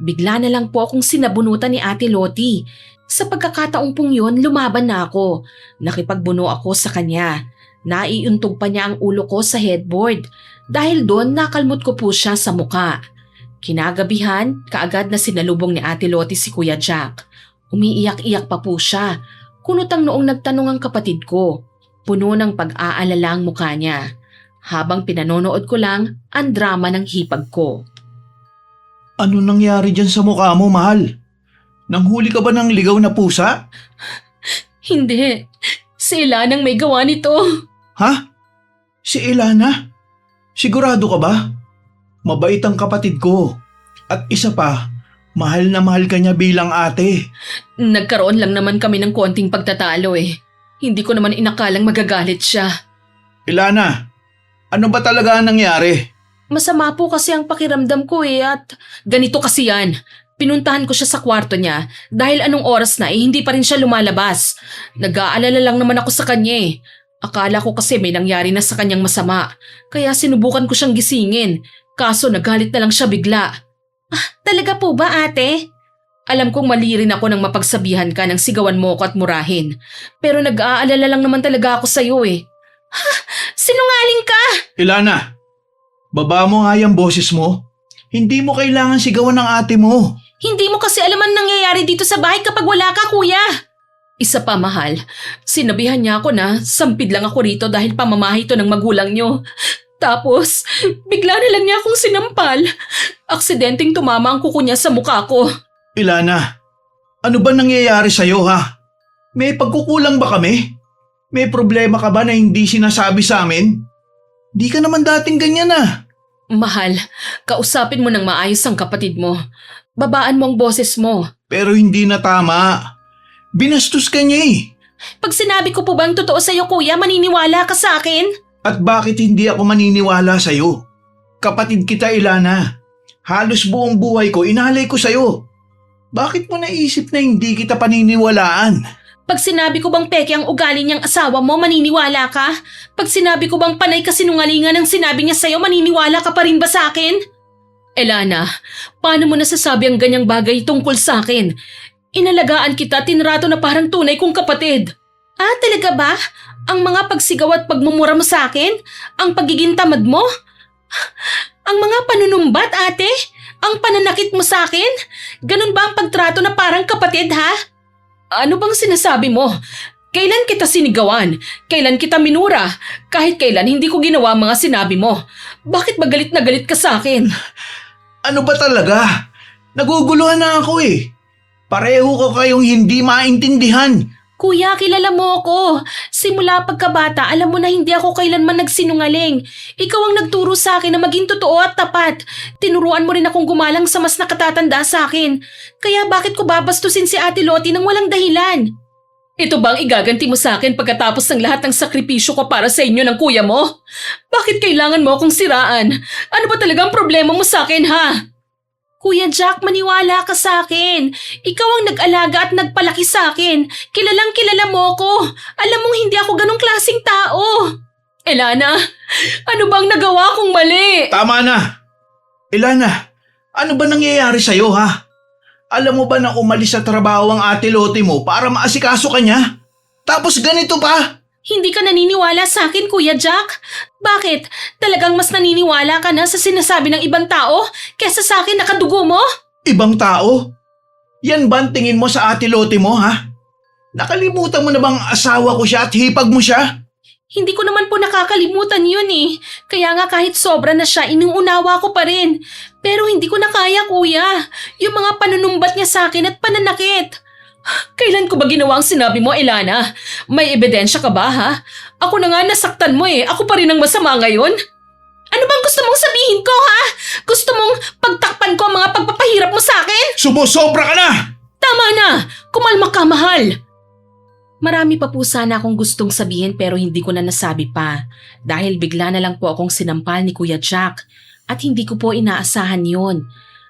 Bigla na lang po akong sinabunutan ni Ate Lottie. Sa pagkakataong pong yun, lumaban na ako. Nakipagbuno ako sa kanya. Naiuntog pa niya ang ulo ko sa headboard. Dahil doon, nakalmot ko po siya sa muka. Kinagabihan, kaagad na sinalubong ni Ate Lottie si Kuya Jack. Umiiyak-iyak pa po siya. Kunutang noong nagtanong ang kapatid ko. Puno ng pag-aalala ang mukha niya. Habang pinanonood ko lang ang drama ng hipag ko. Ano nangyari dyan sa mukha mo, mahal? Nanghuli ka ba ng ligaw na pusa? Hindi. Si Ilanang may gawa nito. Ha? Si Ilana? Sigurado ka ba? Mabait ang kapatid ko. At isa pa, mahal na mahal ka niya bilang ate. Nagkaroon lang naman kami ng konting pagtatalo eh. Hindi ko naman inakalang magagalit siya. Ilana, ano ba talaga ang nangyari? Masama po kasi ang pakiramdam ko eh at ganito kasi yan. Pinuntahan ko siya sa kwarto niya dahil anong oras na eh hindi pa rin siya lumalabas. Nag-aalala lang naman ako sa kanya eh. Akala ko kasi may nangyari na sa kanyang masama. Kaya sinubukan ko siyang gisingin. Kaso nagalit na lang siya bigla. Ah, talaga po ba ate? Alam kong mali rin ako nang mapagsabihan ka ng sigawan mo ko at murahin. Pero nag-aalala lang naman talaga ako sa'yo eh. Ha? Sinungaling ka! Ilana, baba mo nga yung boses mo. Hindi mo kailangan sigawan ng ate mo. Hindi mo kasi alam ang nangyayari dito sa bahay kapag wala ka, kuya. Isa pa, mahal. Sinabihan niya ako na sampid lang ako rito dahil pamamahay to ng magulang niyo. Tapos, bigla na lang niya akong sinampal. Aksidenteng tumama ang kuko niya sa mukha ko. Ilana, ano ba nangyayari sa'yo ha? May pagkukulang ba kami? May problema ka ba na hindi sinasabi sa amin? Di ka naman dating ganyan ah. Mahal, kausapin mo ng maayos ang kapatid mo. Babaan mo ang boses mo. Pero hindi na tama. Binastos ka niya eh. Pag sinabi ko po bang totoo sa'yo, kuya, maniniwala ka sa akin? At bakit hindi ako maniniwala sa'yo? Kapatid kita, Ilana. Halos buong buhay ko, inalay ko sa'yo. Bakit mo naisip na hindi kita paniniwalaan? Pag sinabi ko bang peke ang ugali niyang asawa mo, maniniwala ka? Pag sinabi ko bang panay kasinungalingan ang sinabi niya sa'yo, maniniwala ka pa rin ba sa akin? Elana, paano mo nasasabi ang ganyang bagay tungkol sa akin? Inalagaan kita, tinrato na parang tunay kong kapatid. Ah, talaga ba? Ang mga pagsigaw at pagmumura mo sa akin? Ang pagiging tamad mo? Ang mga panunumbat, ate? Ang pananakit mo sa akin? Ganun ba ang pagtrato na parang kapatid, ha? Ano bang sinasabi mo? Kailan kita sinigawan? Kailan kita minura? Kahit kailan hindi ko ginawa ang mga sinabi mo. Bakit ba galit na galit ka sa akin? Ano ba talaga? Naguguluhan na ako eh. Pareho ko kayong hindi maintindihan. Kuya, kilala mo ako. Simula pagkabata, alam mo na hindi ako kailanman nagsinungaling. Ikaw ang nagturo sa akin na maging totoo at tapat. Tinuruan mo rin akong gumalang sa mas nakatatanda sa akin. Kaya bakit ko babastusin si Ate Lottie nang walang dahilan? Ito bang igaganti mo sa akin pagkatapos ng lahat ng sakripisyo ko para sa inyo ng kuya mo? Bakit kailangan mo akong siraan? Ano ba talagang problema mo sa akin, ha? Kuya Jack, maniwala ka sa akin. Ikaw ang nag-alaga at nagpalaki sa akin. Kilalang kilala mo ko. Alam mong hindi ako ganong klaseng tao. Elana, ano bang nagawa kong mali? Tama na. Ilana, ano ba nangyayari sa'yo ha? Alam mo ba na umalis sa trabaho ang Ate Lottie mo para maasikaso ka niya? Tapos ganito pa? Hindi ka naniniwala sa akin, Kuya Jack? Bakit? Talagang mas naniniwala ka na sa sinasabi ng ibang tao kesa sa akin nakadugo mo? Ibang tao? Yan ba ang tingin mo sa Ate Lottie mo ha? Nakalimutan mo na bang asawa ko siya at hipag mo siya? Hindi ko naman po nakakalimutan yun eh. Kaya nga kahit sobra na siya, inuunawa ko pa rin. Pero hindi ko na kaya, kuya. Yung mga panunumbat niya sa akin at pananakit. Kailan ko ba ginawa ang sinabi mo, Ilana? May ebidensya ka ba, ha? Ako na nga nasaktan mo eh. Ako pa rin ang masama ngayon. Ano bang gusto mong sabihin ko, ha? Gusto mong pagtakpan ko ang mga pagpapahirap mo sa akin? Sumusobra ka na! Tama na! Kumalma ka, mahal! Marami pa po sana akong gustong sabihin pero hindi ko na nasabi pa dahil bigla na lang po akong sinampal ni Kuya Jack at hindi ko po inaasahan yon.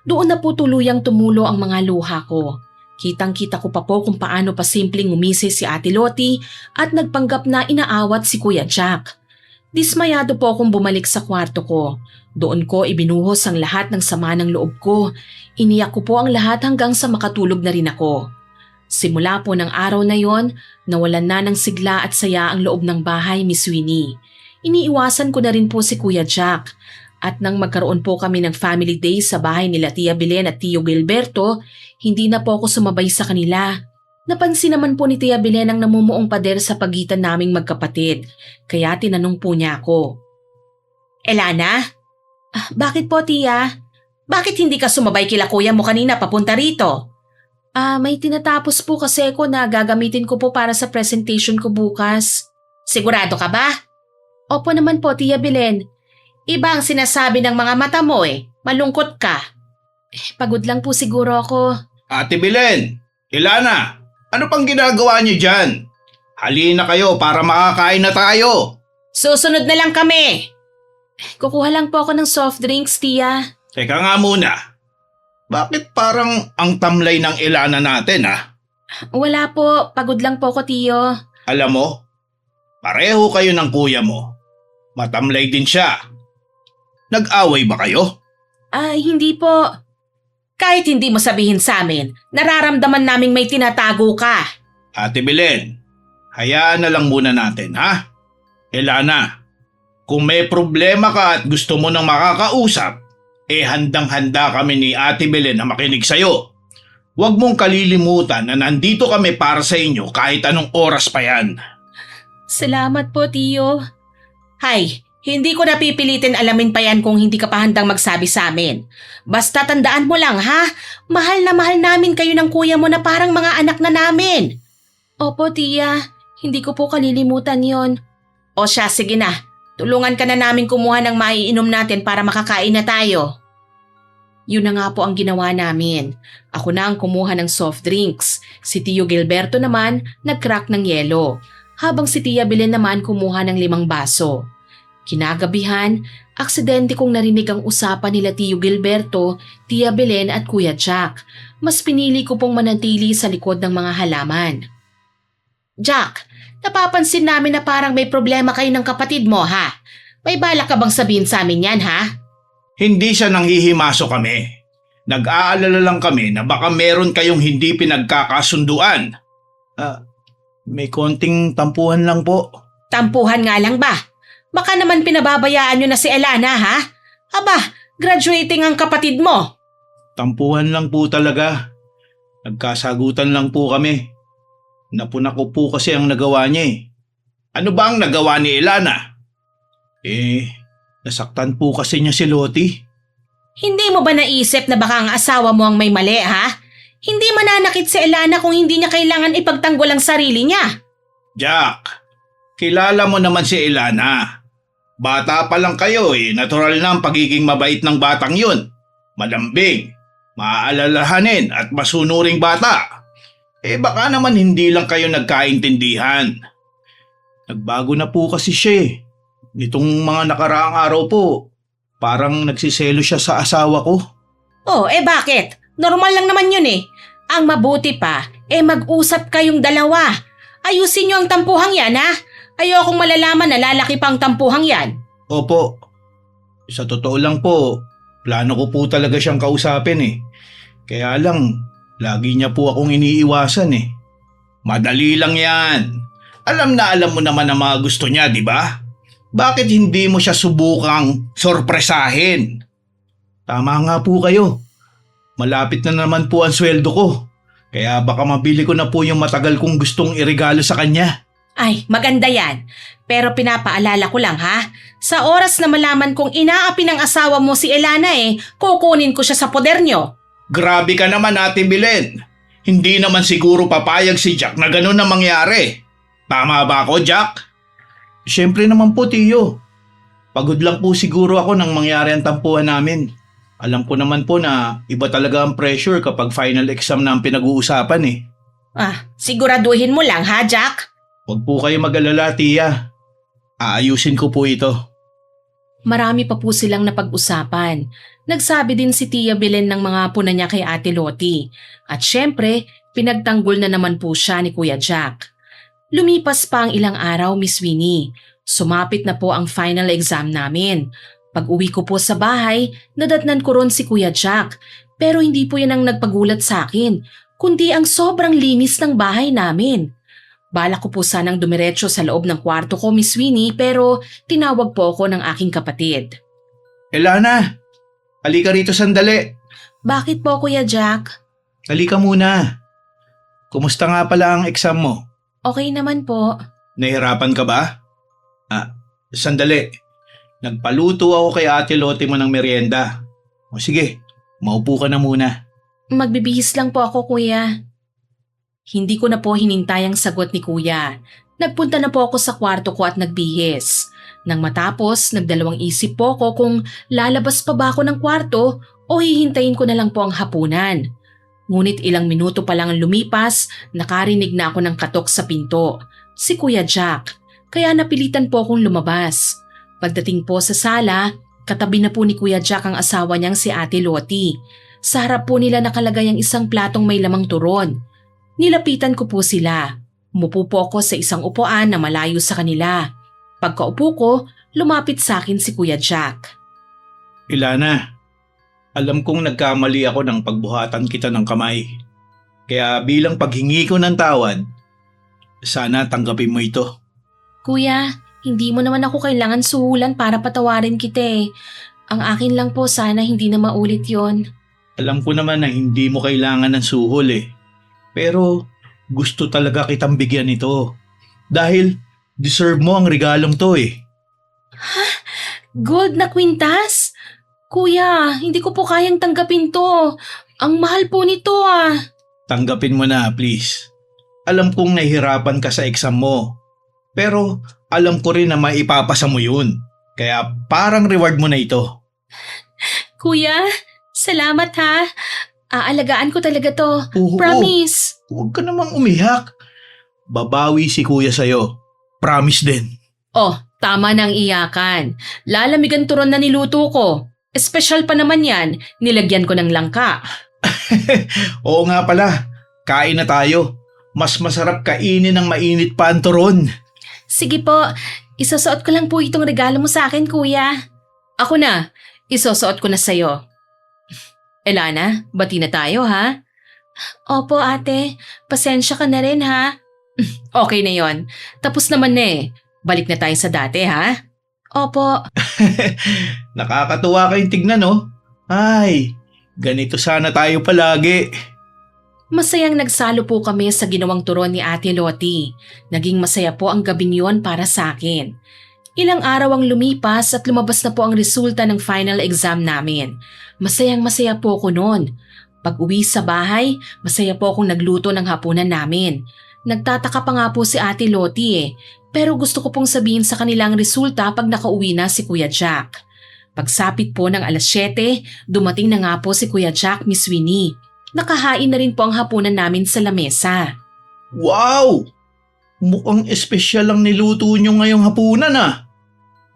Doon na po tuluyang tumulo ang mga luha ko. Kitang-kita ko pa po kung paano pa simpleng umisi si Ate Lottie at nagpanggap na inaawat si Kuya Jack. Dismayado po akong bumalik sa kwarto ko. Doon ko ibinuhos ang lahat ng sama ng loob ko. Iniyak ko po ang lahat hanggang sa makatulog na rin ako. Simula po ng araw na yon, nawalan na ng sigla at saya ang loob ng bahay, Miss Winnie. Iniiwasan ko na rin po si Kuya Jack. At nang magkaroon po kami ng family day sa bahay nila Tia Belen at Tio Gilberto, hindi na po ako sumabay sa kanila. Napansin naman po ni Tia Belen ang namumuong pader sa pagitan naming magkapatid, kaya tinanong po niya ako. Elana? Bakit po, Tia? Bakit hindi ka sumabay kila kuya mo kanina papunta rito? May tinatapos po kasi ko na gagamitin ko po para sa presentation ko bukas. Sigurado ka ba? Opo naman po, Tia Belen. Iba ang sinasabi ng mga mata mo eh. Malungkot ka. Pagod lang po siguro ako. Ate Belen, Ilana, ano pang ginagawa niyo dyan? Halina kayo para makakain na tayo. Susunod na lang kami. Kukuha lang po ako ng soft drinks, Tia. Teka nga muna. Bakit parang ang tamlay ng Ilana natin Wala po. Pagod lang po ako, Tio. Alam mo, pareho kayo ng kuya mo. Matamlay din siya. Nag-away ba kayo? Hindi po. Kahit hindi mo sabihin sa amin, nararamdaman naming may tinatago ka. Ate Belen, hayaan na lang muna natin, ha? Ilana, kung may problema ka at gusto mo nang makakausap, handang-handa kami ni Ate Belen na makinig sa'yo. Huwag mong kalilimutan na nandito kami para sa inyo kahit anong oras pa yan. Salamat po, Tio. Hay, hindi ko napipilitin alamin pa yan kung hindi ka pa handang magsabi sa amin. Basta tandaan mo lang, ha? Mahal na mahal namin kayo ng kuya mo na parang mga anak na namin. Opo, Tia. Hindi ko po kalilimutan yon. O siya, sige na. Tulungan ka na namin kumuha ng maiinom natin para makakain na tayo. Yun na nga po ang ginawa namin. Ako na ang kumuha ng soft drinks. Si Tio Gilberto naman nag-crack ng yelo. Habang si Tia Belen naman kumuha ng 5 baso. Kinagabihan, aksidente kong narinig ang usapan nila Tio Gilberto, Tia Belen at Kuya Jack. Mas pinili ko pong manatili sa likod ng mga halaman. Jack, napapansin namin na parang may problema kayo ng kapatid mo, ha? May balak ka bang sabihin sa amin yan, ha? Hindi siya nanghihimaso kami. Nag-aalala lang kami na baka meron kayong hindi pinagkakasunduan. May konting tampuhan lang po. Tampuhan nga lang ba? Baka naman pinababayaan nyo na si Elana, ha? Aba, graduating ang kapatid mo. Tampuhan lang po talaga. Nagkasagutan lang po kami. Napuna ko po kasi ang nagawa niya eh. Ano ba ang nagawa ni Elana? Nasaktan po kasi niya si Lottie. Hindi mo ba naisip na baka ang asawa mo ang may mali, ha? Hindi mananakit si Elana kung hindi niya kailangan ipagtanggol ang sarili niya. Jack, kilala mo naman si Elana. Bata pa lang kayo natural na ang pagiging mabait ng batang yun. Malambing, maaalalahanin at masunuring bata. Baka naman hindi lang kayo nagkaintindihan. Nagbago na po kasi siya eh. Nitong mga nakaraang araw po, parang nagsiselo siya sa asawa ko. Oh, bakit? Normal lang naman yun eh. Ang mabuti pa, mag-usap kayong dalawa. Ayusin niyo ang tampuhang yan, ha? Ayokong malalaman na lalaki pang tampuhang yan. Opo. Sa totoo lang po, plano ko po talaga siyang kausapin eh. Kaya lang, lagi niya po akong iniiwasan eh. Madali lang yan. Alam na alam mo naman ang mga gusto niya, di ba? Bakit hindi mo siya subukang sorpresahin? Tama nga po kayo. Malapit na naman po ang sweldo ko. Kaya baka mabili ko na po yung matagal kong gustong iregalo sa kanya. Ay, maganda yan. Pero pinapaalala ko lang, ha? Sa oras na malaman kong inaapi ng asawa mo si Elana kukunin ko siya sa poder niyo. Grabe ka naman, Ate Belen. Hindi naman siguro papayag si Jack na ganun na mangyari. Tama ba ako, Jack? Siyempre naman po, Tiyo. Pagod lang po siguro ako nang mangyari ang tampuhan namin. Alam ko naman po na iba talaga ang pressure kapag final exam na ang pinag-uusapan eh. Siguraduhin mo lang ha, Jack? Huwag po kayo mag-alala, Tia. Aayusin ko po ito. Marami pa po silang napag-usapan. Nagsabi din si Tia Belen ng mga puna niya kay Ate Lottie. At syempre, pinagtanggol na naman po siya ni Kuya Jack. Lumipas pa ang ilang araw, Miss Winnie. Sumapit na po ang final exam namin. Pag-uwi ko po sa bahay, nadatnan ko ron si Kuya Jack. Pero hindi po yan ang nagpagulat sa akin, kundi ang sobrang linis ng bahay namin. Bala ko po sanang dumiretso sa loob ng kwarto ko, Miss Winnie, pero tinawag po ako ng aking kapatid. Elana, halika rito sandali. Bakit po, Kuya Jack? Halika muna. Kumusta nga pala ang exam mo? Okay naman po. Nahirapan ka ba? Sandali. Nagpaluto ako kay Ate Lottie mo ng merienda. O sige, maupo ka na muna. Magbibihis lang po ako, Kuya. Hindi ko na po hinintay ang sagot ni Kuya. Nagpunta na po ako sa kwarto ko at nagbihis. Nang matapos, nagdalawang isip po ako kung lalabas pa ba ako ng kwarto o hihintayin ko na lang po ang hapunan. Ngunit ilang minuto pa lang ang lumipas, nakarinig na ako ng katok sa pinto. Si Kuya Jack. Kaya napilitan po akong lumabas. Pagdating po sa sala, katabi na po ni Kuya Jack ang asawa niyang si Ate Lottie. Sa harap po nila nakalagay ang isang platong may lamang turon. Nilapitan ko po sila. Umupo po ako sa isang upuan na malayo sa kanila. Pagkaupo ko, lumapit sa akin si Kuya Jack. Ilana, alam kong nagkamali ako ng pagbuhatan kita ng kamay. Kaya bilang paghingi ko ng tawad, sana tanggapin mo ito. Kuya, hindi mo naman ako kailangan suhulan para patawarin kita eh. Ang akin lang po sana hindi na maulit yon. Alam ko naman na hindi mo kailangan ng suhol eh. Pero gusto talaga kitang bigyan nito. Dahil deserve mo ang regalong to eh. Gold na kwintas? Kuya, hindi ko po kayang tanggapin to. Ang mahal po nito ah. Tanggapin mo na please. Alam kong nahihirapan ka sa exam mo. Pero alam ko rin na maipapasa mo yun. Kaya parang reward mo na ito. Kuya, salamat ha. Aalagaan ko talaga to. Oo. Promise. Huwag ka namang umiyak. Babawi si kuya sa'yo. Promise din. Oh, tama ng iyakan. Lalamigan turon na niluto ko. Espesyal pa naman yan. Nilagyan ko ng langka. Oo nga pala. Kain na tayo. Mas masarap kainin ng mainit pa ang turon. Sige po, isusuot ko lang po itong regalo mo sa akin, kuya. Ako na, isusuot ko na sa'yo. Elana, bati na tayo ha? Opo ate, pasensya ka na rin ha? Okay na yon. Tapos naman na eh. Balik na tayo sa dati ha? Opo. Nakakatuwa kayong tignan no? Ay, ganito sana tayo palagi. Masayang nagsalo po kami sa ginawang turon ni Ate Lottie. Naging masaya po ang gabing yon para sa akin. Ilang araw ang lumipas at lumabas na po ang resulta ng final exam namin. Masayang masaya po ako noon. Pag-uwi sa bahay, masaya po akong nagluto ng hapunan namin. Nagtataka pa nga po si Ate Lottie eh, pero gusto ko pong sabihin sa kanilang resulta pag nakauwi na si Kuya Jack. Pagsapit po ng alas 7, dumating na nga po si Kuya Jack, Miss Winnie. Nakahain na rin po ang hapunan namin sa lamesa. Wow! Mukhang espesyal ang niluto nyo ngayong hapunan ah.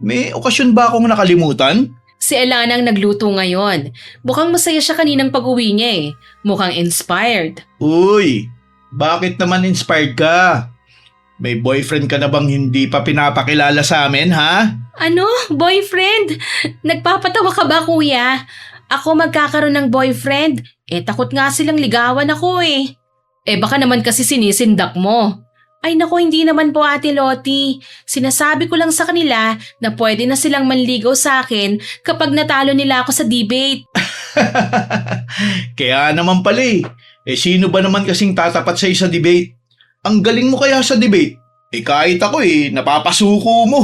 May okasyon ba akong nakalimutan? Si Elana ang nagluto ngayon. Mukhang masaya siya kaninang pag-uwi niya eh. Mukhang inspired. Uy, bakit naman inspired ka? May boyfriend ka na bang hindi pa pinapakilala sa amin ha? Ano? Boyfriend? Nagpapatawa ka ba kuya? Ako magkakaroon ng boyfriend? Takot nga silang ligawan ako eh. Baka naman kasi sinisindak mo. Ay naku, hindi naman po Ate Lottie. Sinasabi ko lang sa kanila na pwede na silang manligaw sa akin kapag natalo nila ako sa debate. Kaya naman pala eh. Sino ba naman kasing tatapat sa debate? Ang galing mo kaya sa debate? Kahit ako napapasuko mo.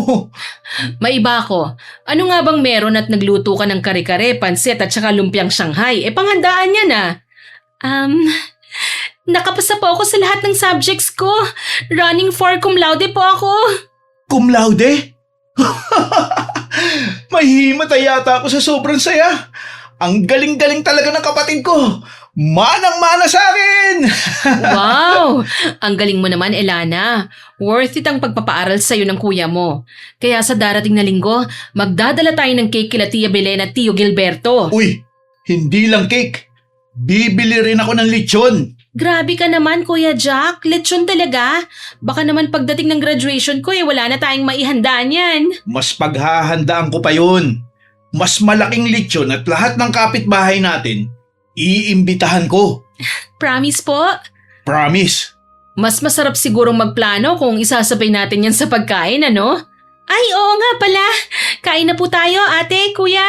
Maiba ako. Ano nga bang meron at nagluto ka ng kare-kare, pansit at saka lumpiang Shanghai? Panghandaan yan ah. Nakapasa po ako sa lahat ng subjects ko. Running for cum laude po ako. Cum laude? Mahihimatay yata ako sa sobrang saya. Ang galing-galing talaga ng kapatid ko! Manang-mana sa akin! Wow! Ang galing mo naman, Elana. Worth it ang pagpapaaral sa'yo ng kuya mo. Kaya sa darating na linggo, magdadala tayo ng cake kila Tia Belen at Tio Gilberto. Uy, hindi lang cake. Bibili rin ako ng lechon. Grabe ka naman, Kuya Jack. Lechon talaga. Baka naman pagdating ng graduation ko wala na tayong maihanda niyan. Mas paghahandaan ko pa yun. Mas malaking lechon at lahat ng kapitbahay natin, iimbitahan ko. Promise po? Promise. Mas masarap sigurong magplano kung isasabay natin yan sa pagkain, ano? Ay, oo nga pala. Kain na po tayo, ate, kuya.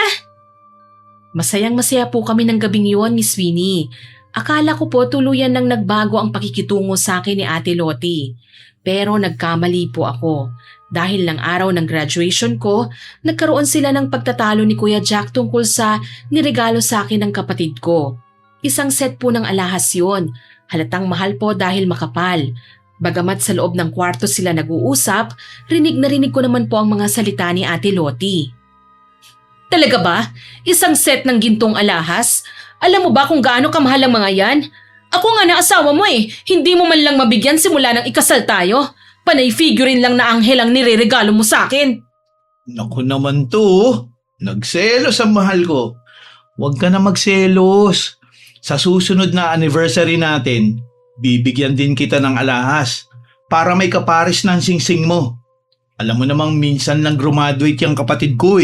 Masayang-masaya po kami ng gabing yun, Miss Winnie. Akala ko po tuluyan nang nagbago ang pakikitungo sa akin ni Ate Lottie. Pero nagkamali po ako. Dahil ng araw ng graduation ko, nagkaroon sila ng pagtatalo ni Kuya Jack tungkol sa niregalo sa akin ng kapatid ko. Isang set po ng alahas yun. Halatang mahal po dahil makapal. Bagamat sa loob ng kwarto sila nag-uusap, rinig na rinig ko naman po ang mga salita ni Ate Lottie. Talaga ba? Isang set ng gintong alahas? Alam mo ba kung gaano kamahal ang mga yan? Ako nga na asawa mo hindi mo man lang mabigyan simula nang ikasal tayo. Panay figurine lang na anghel ang nireregalo mo sa akin. Naku naman to. Nagselos ang mahal ko. Huwag ka na magselos. Sa susunod na anniversary natin, bibigyan din kita ng alahas para may kapares ng singsing mo. Alam mo namang minsan lang graduate yung kapatid ko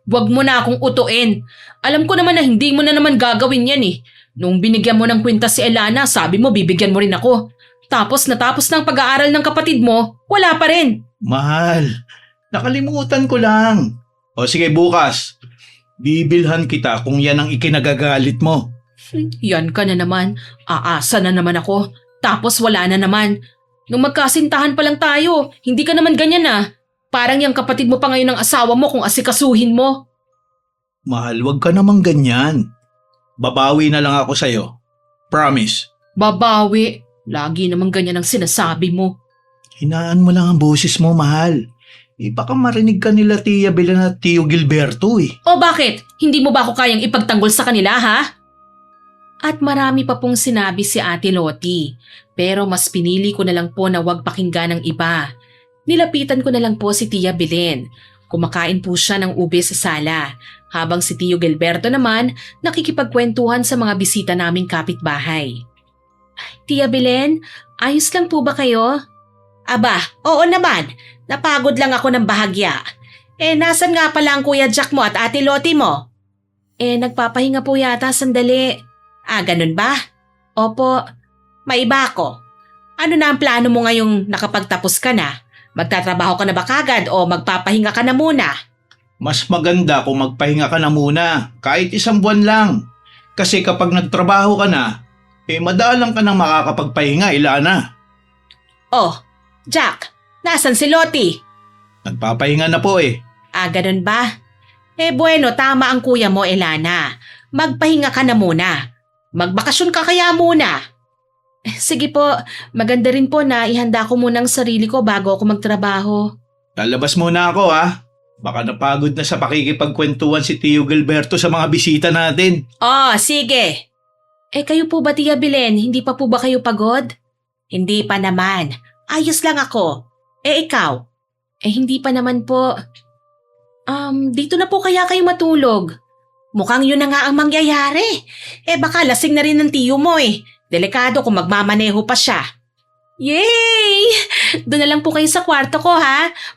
Huwag mo na akong utuin. Alam ko naman na hindi mo na naman gagawin yan Nung binigyan mo ng kwintas si Elana, sabi mo bibigyan mo rin ako. Tapos natapos ng pag-aaral ng kapatid mo, wala pa rin. Mahal, nakalimutan ko lang. O sige bukas, bibilhan kita kung yan ang ikinagagalit mo. Yan ka na naman. Aasa na naman ako. Tapos wala na naman. Nung magkasintahan pa lang tayo, hindi ka naman ganyan Parang yung kapatid mo pa ngayon ang asawa mo kung asikasuhin mo. Mahal, wag ka namang ganyan. Babawi na lang ako sa'yo. Promise. Babawi. Lagi naman ganyan ang sinasabi mo. Hinaan mo lang ang boses mo, mahal. Baka marinig ka nila Tia Belen at Tio Gilberto O bakit? Hindi mo ba ako kayang ipagtanggol sa kanila, ha? At marami pa pong sinabi si Ate Lottie. Pero mas pinili ko na lang po na wag pakinggan ng iba. Nilapitan ko na lang po si Tia Belen. Kumakain po siya ng ube sa sala. Habang si Tio Gilberto naman nakikipagkwentuhan sa mga bisita naming kapitbahay. Tia Belen, ayos lang po ba kayo? Aba, oo naman. Napagod lang ako ng bahagya. Nasan nga pala ang Kuya Jack mo at Ate Lottie mo? Nagpapahinga po yata sandali. Ganun ba? Opo. May iba ako. Ano na ang plano mo ngayong nakapagtapos ka na? Magtatrabaho ka na ba kagad o magpapahinga ka na muna? Mas maganda kung magpahinga ka na muna, kahit 1 buwan lang. Kasi kapag nagtrabaho ka na, madalang ka nang makakapagpahinga, Elana. Oh, Jack, nasan si Lottie? Nagpapahinga na po Ganun ba? Bueno, tama ang kuya mo, Elana. Magpahinga ka na muna. Magbakasyon ka kaya muna. Sige po, maganda rin po na ihanda ko muna ang sarili ko bago ako magtrabaho. Lalabas muna ako Baka napagod na sa pakikipagkwentuhan si Tio Gilberto sa mga bisita natin. Oh, sige. Kayo po ba, Tia Belen? Hindi pa po ba kayo pagod? Hindi pa naman. Ayos lang ako. Ikaw? Hindi pa naman po. Dito na po kaya kayo matulog. Mukhang yun na nga ang mangyayari. Baka lasing na rin ng tiyo mo Delikado kung magmamaneho pa siya. Yay! Doon na lang po kayo sa kwarto ko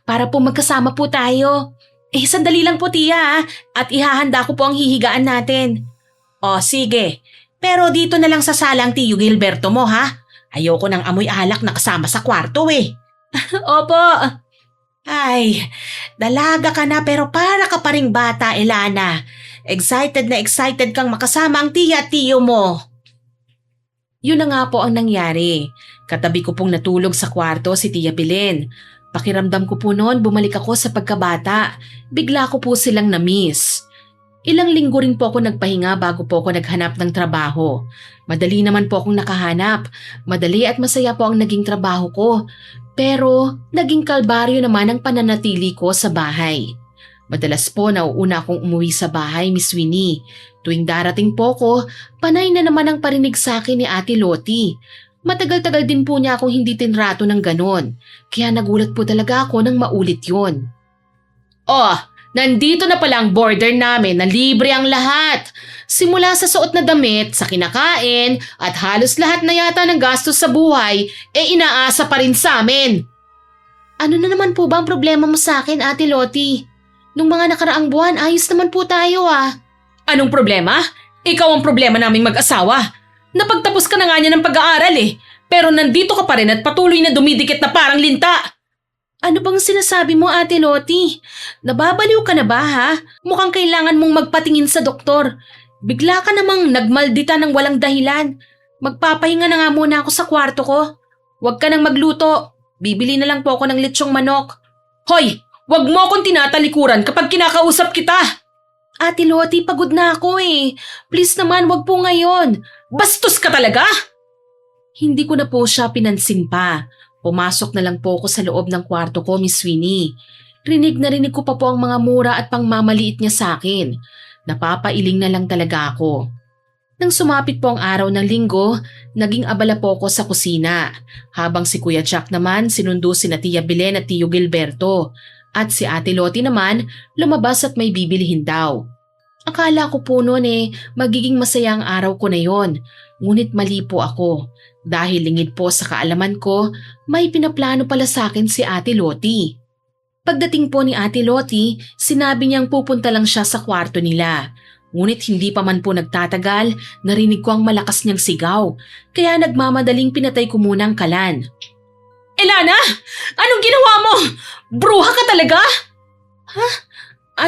para po magkasama po tayo. Sandali lang po tiya at ihahanda ko po ang hihigaan natin. O sige, pero dito na lang sa salang Tio Gilberto mo Ayoko ng amoy alak na kasama sa kwarto Opo. Ay, dalaga ka na pero para ka pa ring bata, Elana. Excited na excited kang makasama ang tiya at tiyo mo. Yun na nga po ang nangyari. Katabi ko pong natulog sa kwarto si Tia Belen. Pakiramdam ko po noon bumalik ako sa pagkabata. Bigla ko po silang na-miss. Ilang linggo rin po ako nagpahinga bago po ako naghanap ng trabaho. Madali naman po akong nakahanap. Madali at masaya po ang naging trabaho ko. Pero naging kalbaryo naman ang pananatili ko sa bahay. Madalas po nauuna akong umuwi sa bahay, Miss Winnie. Tuwing darating po ko, panay na naman ang parinig sa akin ni Ate Lottie. Matagal-tagal din po niya akong hindi tinrato ng ganon. Kaya nagulat po talaga ako nang maulit yon. Oh, nandito na pala ang border namin na libre ang lahat. Simula sa suot na damit, sa kinakain, at halos lahat na yata ng gastos sa buhay, inaasa pa rin sa amin. Ano na naman po ba ang problema mo sa akin, Ate Lottie? Nung mga nakaraang buwan, ayos naman po tayo ah. Anong problema? Ikaw ang problema naming mag-asawa. Napagtapos ka na nga niya ng pag-aaral eh. Pero nandito ka pa rin at patuloy na dumidikit na parang linta. Ano bang sinasabi mo, Ate Lottie? Nababaliw ka na ba ha? Mukhang kailangan mong magpatingin sa doktor. Bigla ka namang nagmaldita ng walang dahilan. Magpapahinga na nga muna ako sa kwarto ko. Huwag ka nang magluto. Bibili na lang po ako ng litsyong manok. Hoy! Huwag mo akong tinatalikuran kapag kinakausap kita! Ate Lottie, pagod na ako eh. Please naman, wag po ngayon. Bastos ka talaga? Hindi ko na po siya pinansin pa. Pumasok na lang po ako sa loob ng kwarto ko, Miss Winnie. Rinig na rinig ko pa po ang mga mura at pangmamaliit niya sa akin. Napapailing na lang talaga ako. Nang sumapit po ang araw ng linggo, naging abala po ako sa kusina. Habang si Kuya Jack naman sinundo sina Tia Belen at Tio Gilberto. At si Ate Lottie naman lumabas at may bibilihin daw. Akala ko po noon magiging masaya ang araw ko na yon. Ngunit mali po ako. Dahil lingid po sa kaalaman ko, may pinaplano pala sa akin si Ate Lottie. Pagdating po ni Ate Lottie, sinabi niyang pupunta lang siya sa kwarto nila. Ngunit hindi pa man po nagtatagal, narinig ko ang malakas niyang sigaw. Kaya nagmamadaling pinatay ko muna ang kalan. Elana! Anong ginawa mo? Bruha ka talaga? Ha?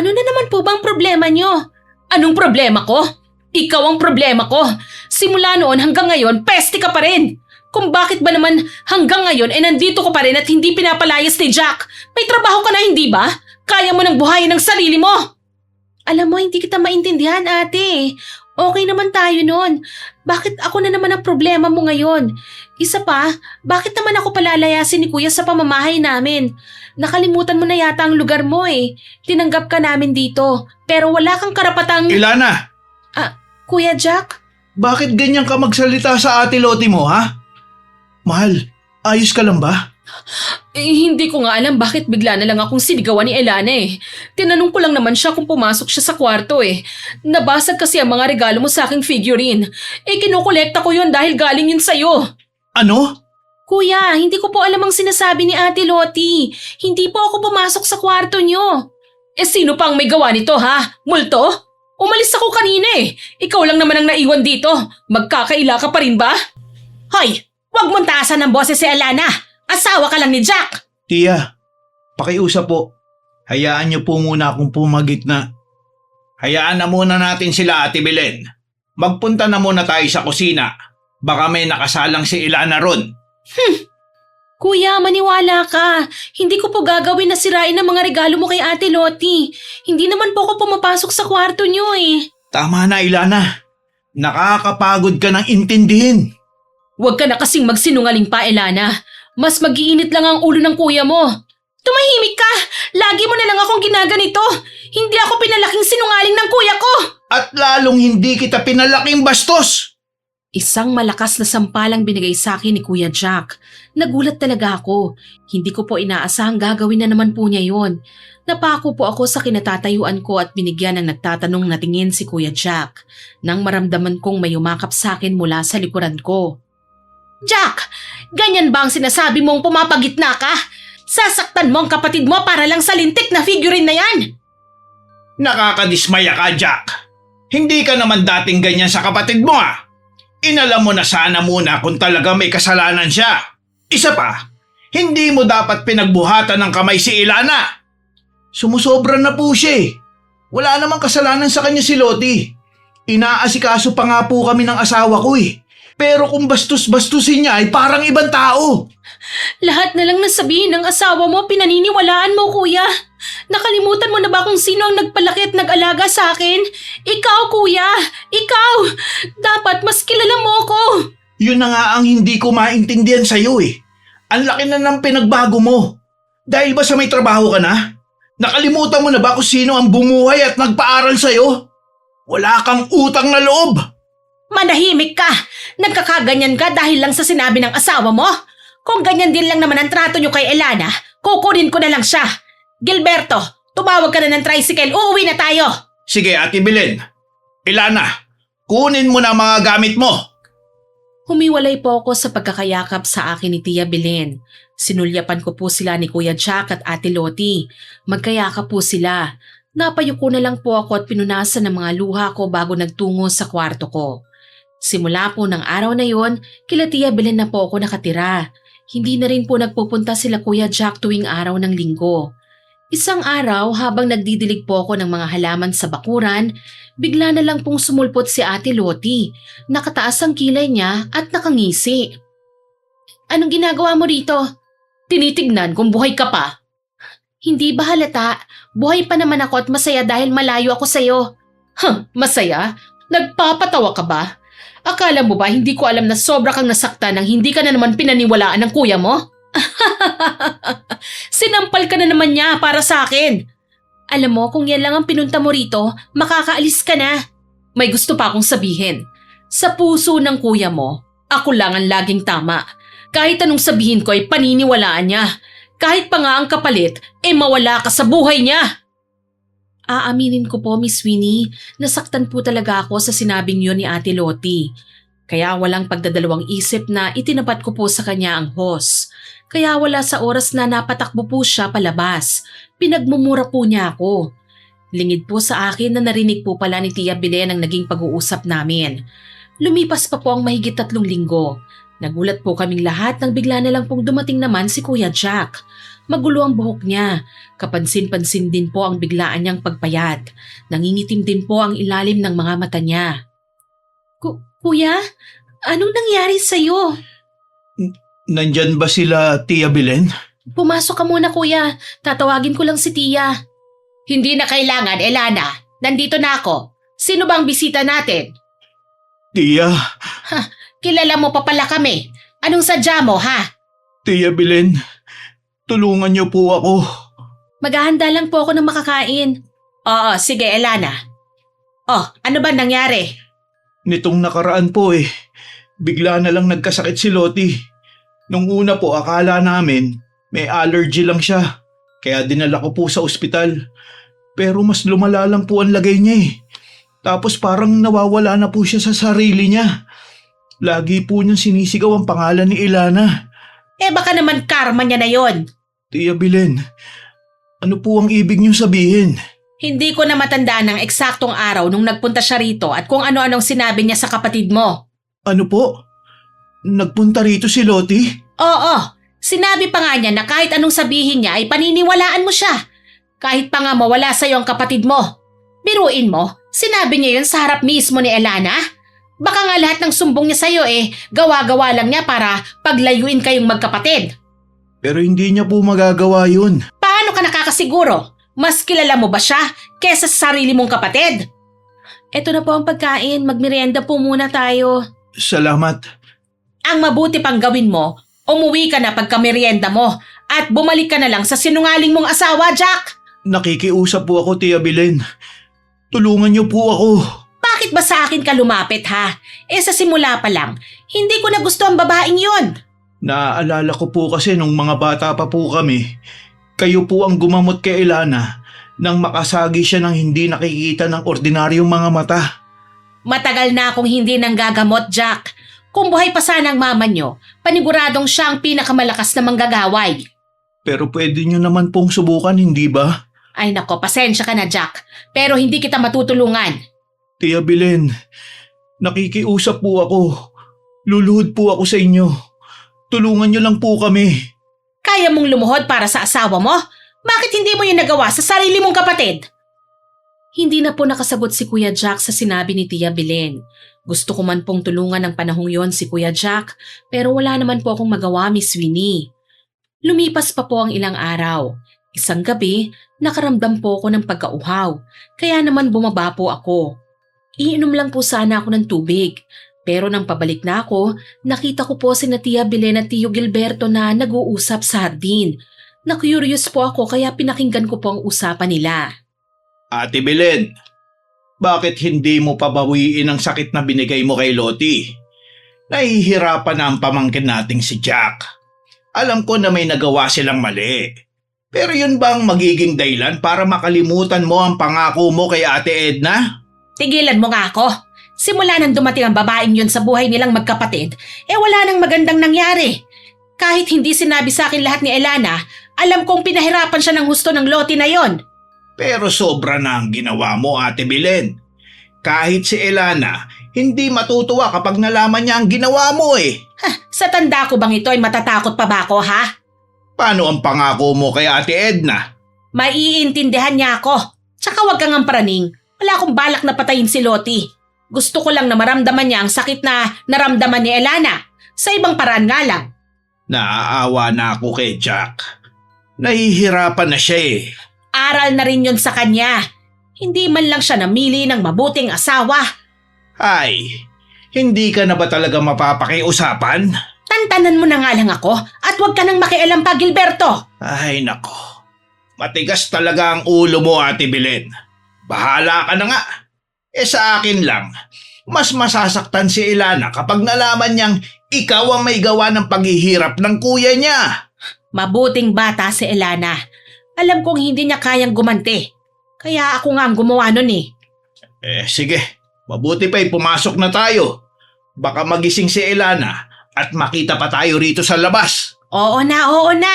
Ano na naman po bang problema niyo? Anong problema ko? Ikaw ang problema ko. Simula noon hanggang ngayon, peste ka pa rin. Kung bakit ba naman hanggang ngayon nandito ko pa rin at hindi pinapalayas ni Jack? May trabaho ka na, hindi ba? Kaya mo nang buhayin ang sarili mo. Alam mo, hindi kita maintindihan, ate. Okay naman tayo noon. Bakit ako na naman ang problema mo ngayon? Isa pa, bakit naman ako palalayasin ni Kuya sa pamamahay namin? Nakalimutan mo na yata ang lugar mo eh. Tinanggap ka namin dito, pero wala kang karapatang… Ilana! Kuya Jack? Bakit ganyan ka magsalita sa Ate Lottie mo, ha? Mahal, ayos ka lang ba? Hindi ko nga alam bakit bigla na lang akong sinigawan ni Elana eh. Tinanong ko lang naman siya kung pumasok siya sa kwarto eh. Nabasag kasi ang mga regalo mo sa aking figurine. Kinukolekta ko yun dahil galing yun sa'yo. Ano? Kuya, hindi ko po alam ang sinasabi ni Ate Lottie. Hindi po ako pumasok sa kwarto niyo. Sino pang may gawa nito ha? Multo? Umalis ako kanina eh. Ikaw lang naman ang naiwan dito. Magkakaila ka pa rin ba? Hoy, wag mong taasan ng boses si Elana. Asawa ka lang ni Jack. Tia, pakiusap po. Hayaan niyo po muna akong pumagitna. Hayaan na muna natin sila, Ate Belen. Magpunta na muna tayo sa kusina. Baka may nakasalang si Ilana ron. Kuya, maniwala ka. Hindi ko po gagawin na sirain ang mga regalo mo kay Ate Lottie. Hindi naman po ako pumapasok sa kwarto niyo eh. Tama na, Ilana. Nakakapagod ka ng intindihin. Huwag ka na kasing magsinungaling pa, Elana. Mas mag-iinit lang ang ulo ng kuya mo. Tumahimik ka! Lagi mo na lang akong ginaganito. Hindi ako pinalaking sinungaling ng kuya ko. At lalong hindi kita pinalaking bastos. Isang malakas na sampalang binigay sa akin ni Kuya Jack. Nagulat talaga ako. Hindi ko po inaasahang gagawin na naman po niya yon. Napako po ako sa kinatatayuan ko at binigyan ng nagtatanong na tingin si Kuya Jack nang maramdaman kong may umakap sa akin mula sa likuran ko. Jack, ganyan ba ang sinasabi mong pumapagitna ka? Sasaktan mo ang kapatid mo para lang sa lintik na figurine na yan. Nakakadismaya ka, Jack. Hindi ka naman dating ganyan sa kapatid mo ah. Inalam mo na sana muna kung talaga may kasalanan siya. Isa pa, hindi mo dapat pinagbuhatan ng kamay si Ilana. Sumusobra na po siya eh. Wala namang kasalanan sa kanya si Lottie. Inaasikaso pa nga po kami ng asawa ko eh. Pero kung bastos-bastusin niya ay parang ibang tao. Lahat na lang nasabihin ng asawa mo, pinaniniwalaan mo, kuya. Nakalimutan mo na ba kung sino ang nagpalaki at nag-alaga sa akin? Ikaw, kuya! Ikaw! Dapat mas kilala mo ko! Yun na nga ang hindi ko maintindihan sa'yo eh. Ang laki na ng pinagbago mo. Dahil ba sa may trabaho ka na? Nakalimutan mo na ba kung sino ang bumuhay at nagpaaral sa'yo? Wala kang utang na loob! Manahimik ka! Nagkakaganyan ka dahil lang sa sinabi ng asawa mo? Kung ganyan din lang naman ang trato niyo kay Elana, kukunin ko na lang siya. Gilberto, tumawag ka na ng tricycle, uuwi na tayo! Sige, Ate Belen. Ilana, kunin mo na ang mga gamit mo. Humiwalay po ako sa pagkakayakap sa akin ni Tia Belen. Sinulyapan ko po sila ni Kuya Jack at Ate Lottie. Magkayakap po sila. Napayuko na lang po ako at pinunasan ng mga luha ko bago nagtungo sa kwarto ko. Simula po ng araw na yon, kila Tia Belen na po ako nakatira. Hindi na rin po nagpupunta sila Kuya Jack tuwing araw ng linggo. Isang araw habang nagdidilig po ako ng mga halaman sa bakuran, bigla na lang pong sumulpot si Ate Lottie. Nakataas ang kilay niya at nakangisi. Anong ginagawa mo rito? Tinitignan kung buhay ka pa. Hindi ba halata? Buhay pa naman ako at masaya dahil malayo ako sa'yo. Masaya? Nagpapatawa ka ba? Akala mo ba hindi ko alam na sobra kang nasaktan nang hindi ka na naman pinaniwalaan ng kuya mo? Sinampal ka na naman niya para sa akin. Alam mo, kung yan lang ang pinunta mo rito, makakaalis ka na. May gusto pa akong sabihin. Sa puso ng kuya mo, ako lang ang laging tama. Kahit anong sabihin ko ay paniniwalaan niya. Kahit pa nga ang kapalit, mawala ka sa buhay niya. Aaminin ko po, Miss Winnie, nasaktan po talaga ako sa sinabing yun ni Ate Lottie. Kaya walang pagdadalawang isip na itinapat ko po sa kanya ang hose. Kaya wala sa oras na napatakbo po siya palabas. Pinagmumura po niya ako. Lingid po sa akin na narinig po pala ni Tia Belen ang naging pag-uusap namin. Lumipas pa po ang mahigit 3 linggo. Nagulat po kaming lahat nang bigla na lang pong dumating naman si Kuya Jack. Magulo ang buhok niya. Kapansin-pansin din po ang biglaan niyang pagpayat. Nangingitim din po ang ilalim ng mga mata niya. Kuya, anong nangyari sa'yo? Nandyan ba sila, Tia Belen? Pumasok ka muna, Kuya. Tatawagin ko lang si Tia. Hindi na kailangan, Elana. Nandito na ako. Sino bang bisita natin? Tia, Kilala mo pa pala kami. Anong sadya mo, ha? Tia Belen, tulungan niyo po ako. Maghahanda lang po ako ng makakain. Oo, sige, Elana. Oh, ano ba nangyari? Nitong nakaraan po bigla na lang nagkasakit si Lottie. Nung una po akala namin may allergy lang siya. Kaya dinala ko po sa ospital. Pero mas lumala lang po ang lagay niya Tapos parang nawawala na po siya sa sarili niya. Lagi po niyang sinisigaw ang pangalan ni Ilana. Baka naman karma niya na yon. Tia Belen, ano po ang ibig niyong sabihin? Hindi ko na matandaan ng eksaktong araw nung nagpunta siya rito at kung ano-anong sinabi niya sa kapatid mo. Ano po? Nagpunta rito si Lottie? Oo, sinabi pa nga niya na kahit anong sabihin niya ay paniniwalaan mo siya. Kahit pa nga mawala sa'yo ang kapatid mo. Biruin mo, sinabi niya yun sa harap mismo ni Elana? Baka nga lahat ng sumbong niya sa'yo gawa-gawa lang niya para paglayuin kayong magkapatid. Pero hindi niya po magagawa yun. Paano ka nakakasiguro? Mas kilala mo ba siya kesa sa sarili mong kapatid? Eto na po ang pagkain. Magmerienda po muna tayo. Salamat. Ang mabuti pang gawin mo, umuwi ka na pagkamerienda mo at bumalik ka na lang sa sinungaling mong asawa, Jack. Nakikiusap po ako, Tia Belen. Tulungan niyo po ako. Bakit ba sa akin ka lumapit, ha? Sa simula pa lang, hindi ko na gusto ang babaeng yon. Naaalala ko po kasi nung mga bata pa po kami, kayo po ang gumamot kay Ilana nang makasagi siya ng hindi nakikita ng ordinaryong mga mata. Matagal na akong hindi nang gagamot, Jack. Kung buhay pa sana ang mama nyo, paniguradong siya ang pinakamalakas na manggagaway. Pero pwede niyo naman pong subukan, hindi ba? Ay nako, pasensya ka na, Jack. Pero hindi kita matutulungan. Tia Belen, nakikiusap po ako. Luluhod po ako sa inyo. Tulungan niyo lang po kami. Kaya mong lumuhod para sa asawa mo? Bakit hindi mo yun nagawa sa sarili mong kapatid? Hindi na po nakasagot si Kuya Jack sa sinabi ni Tia Belen. Gusto ko man pong tulungan ng panahong yon si Kuya Jack, pero wala naman po akong magawa, Miss Winnie. Lumipas pa po ang ilang araw. Isang gabi, nakaramdam po ako ng pagkauhaw, kaya naman bumaba po ako. Iinom lang po sana ako ng tubig. Pero nang pabalik na ako, nakita ko po sina Tia Belen at Tio Gilberto na nag-uusap sa hardin. Na-curious po ako kaya pinakinggan ko po ang usapan nila. Ate Belen, bakit hindi mo pabawiin ang sakit na binigay mo kay Lottie? Nahihirapan na ang pamangkin nating si Jack. Alam ko na may nagawa silang mali. Pero yun ba ang magiging dahilan para makalimutan mo ang pangako mo kay Ate Edna? Tigilan mo nga ako. Simula nang dumating ang babaeng yun sa buhay nilang magkapatid, wala nang magandang nangyari. Kahit hindi sinabi sa akin lahat ni Elana, alam kong pinahirapan siya ng husto ng Lottie na yon. Pero sobra na ang ginawa mo, Ate Belen. Kahit si Elana, hindi matutuwa kapag nalaman niya ang ginawa mo eh. Sa tanda ko bang ito ay matatakot pa ba ako, ha? Paano ang pangako mo kay Ate Edna? Maiintindihan niya ako. Tsaka wag kang praning. Wala akong balak na patayin si Lottie. Gusto ko lang na maramdaman niya ang sakit na naramdaman ni Elana. Sa ibang paraan nga lang. Naaawa na ako kay Jack. Nahihirapan na siya eh. Aral na rin yun sa kanya. Hindi man lang siya namili ng mabuting asawa. Ay, hindi ka na ba talaga mapapakiusapan? Tantanan mo na nga lang ako at huwag ka nang makialam pa, Gilberto. Ay nako, matigas talaga ang ulo mo, Ate Belen. Bahala ka na nga. Sa akin lang, mas masasaktan si Elana kapag nalaman niyang ikaw ang may gawa ng paghihirap ng kuya niya. Mabuting bata si Elana. Alam kong hindi niya kayang gumanti. Kaya ako nga ang gumawa nun eh. Sige, mabuti pa'y pumasok na tayo. Baka magising si Elana at makita pa tayo rito sa labas. Oo na, oo na.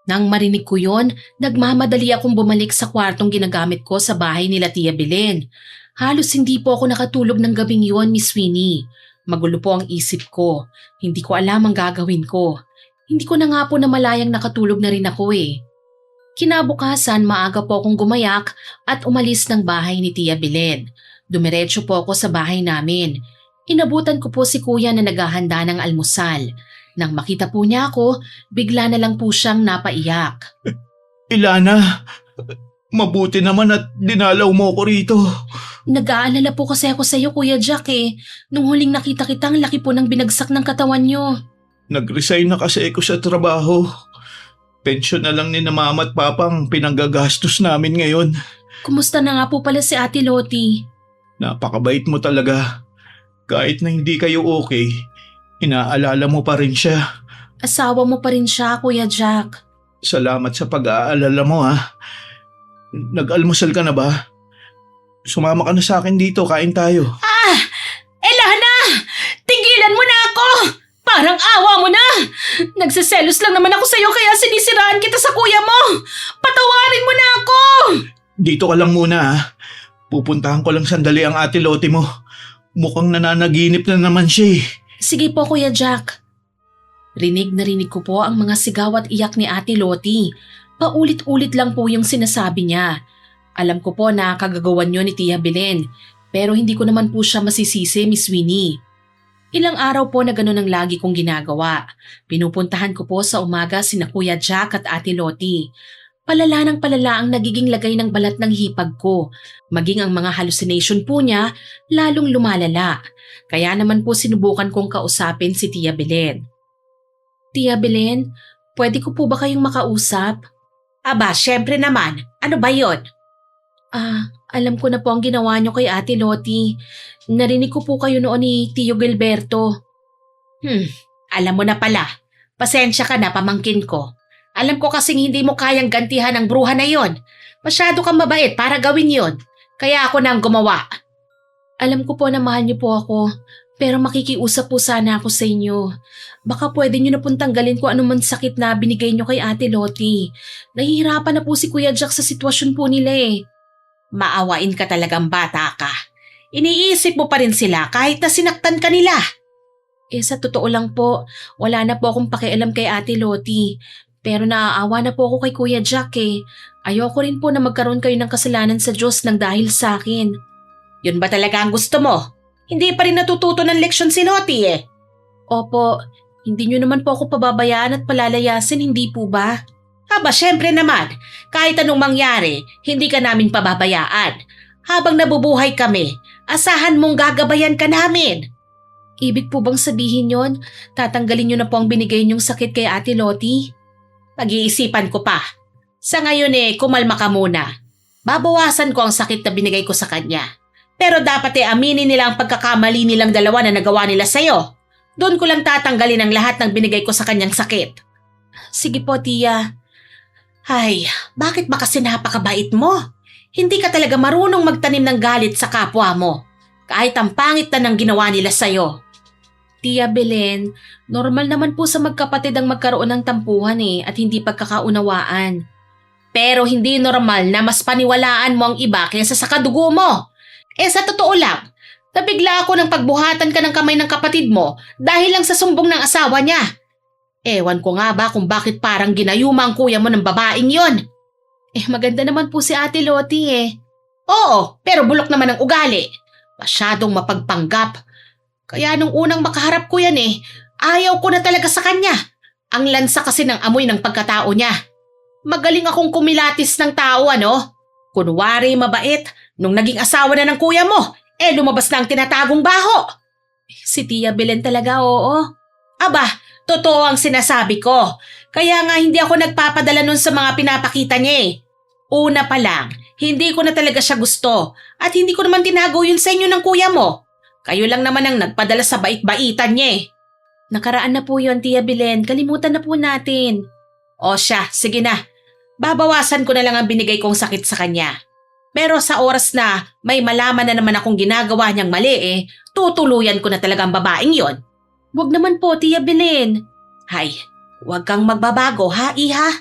Nang marinig ko yon, nagmamadali akong bumalik sa kwartong ginagamit ko sa bahay nila Tia Belen. Halos hindi po ako nakatulog ng gabing yon, Miss Winnie. Magulo po ang isip ko. Hindi ko alam ang gagawin ko. Hindi ko na nga po namalayang nakatulog na rin ako eh. Kinabukasan, maaga po akong gumayak at umalis ng bahay ni Tia Belen. Dumiretso po ako sa bahay namin. Inabutan ko po si kuya na naghahanda ng almusal. Nang makita po niya ako, bigla na lang po siyang napaiyak. Elana, mabuti naman at dinalaw mo ko rito. Nag-aalala po kasi ako sa iyo, Kuya Jack eh. Nung huling nakita kita, ang laki po ng binagsak ng katawan niyo. Nag-resign na kasi ako sa trabaho. Pensyon na lang ni na mama at papa ang pinanggagastos namin ngayon. Kumusta na nga po pala si Ate Lottie? Napakabait mo talaga. Kahit na hindi kayo okay, inaalala mo pa rin siya. Asawa mo pa rin siya, Kuya Jack. Salamat sa pag-aalala mo ha. Nag-almusal ka na ba? Sumama ka na sa akin dito, kain tayo. Elana! Tigilan mo na ako! Parang awa mo na! Nagsiselos lang naman ako sa'yo kaya sinisiraan kita sa kuya mo! Patawarin mo na ako! Dito ka lang muna ha. Pupuntahan ko lang sandali ang Ate Lottie mo. Mukhang nananaginip na naman siya eh. Sige po, Kuya Jack. Rinig na rinig ko po ang mga sigaw at iyak ni Ate Lottie. Paulit-ulit lang po yung sinasabi niya. Alam ko po na kagagawan niyo ni Tia Belen, pero hindi ko naman po siya masisisi, Miss Winnie. Ilang araw po na gano'n ang lagi kong ginagawa. Pinupuntahan ko po sa umaga sina Kuya Jack at Ate Lottie. Palala ng palala ang nagiging lagay ng balat ng hipag ko. Maging ang mga hallucination po niya lalong lumalala. Kaya naman po sinubukan kong kausapin si Tia Belen. Tia Belen, pwede ko po ba kayong makausap? Aba, syempre naman. Ano ba yon? Alam ko na po ang ginawa niyo kay Ate Lottie. Narinig ko po kayo noon ni Tio Gilberto. Alam mo na pala. Pasensya ka na, pamangkin ko. Alam ko kasing hindi mo kayang gantihan ang bruha na yon. Masyado kang mabait para gawin yon. Kaya ako na ang gumawa. Alam ko po na mahal niyo po ako, pero makikiusap po sana ako sa inyo. Baka pwede niyo na pong tanggalin kung anumang sakit na binigay niyo kay Ate Lottie. Nahihirapan na po si Kuya Jack sa sitwasyon po nila eh. Maawain ka talagang bata ka. Iniisip mo pa rin sila kahit na sinaktan ka nila. Sa totoo lang po, wala na po akong pakialam kay Ate Lottie. Pero naaawa na po ako kay Kuya Jack eh. Ayoko rin po na magkaroon kayo ng kasalanan sa Diyos nang dahil sa akin. Yun ba talaga ang gusto mo? Hindi pa rin natututo ng leksyon si Lottie eh. Opo, hindi niyo naman po ako pababayaan at palalayasin, hindi po ba? Aba, syempre naman. Kahit anong mangyari, hindi ka namin pababayaan. Habang nabubuhay kami, asahan mong gagabayan ka namin. Ibig po bang sabihin yon? Tatanggalin niyo na po ang binigay niyong sakit kay Ate Lottie? Pag-iisipan ko pa. Sa ngayon kumalma ka muna. Babawasan ko ang sakit na binigay ko sa kanya. Pero dapat aminin nila ang pagkakamali nilang dalawa na nagawa nila sa'yo. Doon ko lang tatanggalin ang lahat ng binigay ko sa kanyang sakit. Sige po, tiya. Ay, bakit ba kasi napakabait mo? Hindi ka talaga marunong magtanim ng galit sa kapwa mo. Kahit ang pangit na ng ginawa nila sa'yo. Tia Belen, normal naman po sa magkapatid ang magkaroon ng tampuhan at hindi pagkakaunawaan. Pero hindi normal na mas paniwalaan mo ang iba kaysa sa kadugo mo. Sa totoo lang, nabigla ako ng pagbuhatan ka ng kamay ng kapatid mo dahil lang sa sumbong ng asawa niya. Ewan ko nga ba kung bakit parang ginayuma ang kuya mo ng babaeng yon. Maganda naman po si Ate Lottie Oo, pero bulok naman ang ugali. Masyadong mapagpanggap. Kaya nung unang makaharap ko yan ayaw ko na talaga sa kanya. Ang lansa kasi ng amoy ng pagkatao niya. Magaling akong kumilatis ng tao Kunwari mabait, nung naging asawa na ng kuya mo, lumabas na ang tinatagong baho. Si Tia Belen talaga oo. Aba, totoo ang sinasabi ko. Kaya nga hindi ako nagpapadala nun sa mga pinapakita niya Una pa lang, hindi ko na talaga siya gusto at hindi ko naman tinago yun sa inyo ng kuya mo. Kayo lang naman ang nagpadala sa bait-baitan niya Nakaraan na po yun, Tia Belen. Kalimutan na po natin. O siya, sige na. Babawasan ko na lang ang binigay kong sakit sa kanya. Pero sa oras na may malaman na naman akong ginagawa niyang mali tutuluyan ko na talaga ang babaeng yon. Huwag naman po, Tia Belen. Hay, huwag kang magbabago ha, iha.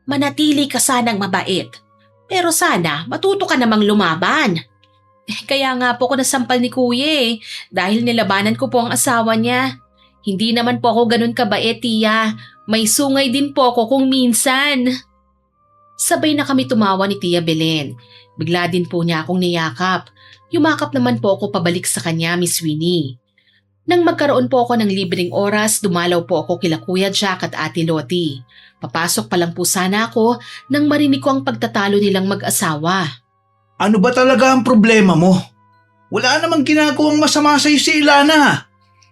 Manatili ka sanang mabait. Pero sana matuto ka namang lumaban. Kaya nga po ako nasampal ni kuya dahil nilabanan ko po ang asawa niya. Hindi naman po ako ganun kabait, Tia. May sungay din po ako kung minsan. Sabay na kami tumawa ni Tia Belen. Bigla din po niya akong niyakap. Yumakap naman po ako pabalik sa kanya, Miss Winnie. Nang magkaroon po ako ng libreng oras, dumalaw po ako kila Kuya Jack at Ate Lottie. Papasok pa lang po sana ako nang marinig ko ang pagtatalo nilang mag-asawa. Ano ba talaga ang problema mo? Wala namang ginagawang masama sa'yo si Ilana.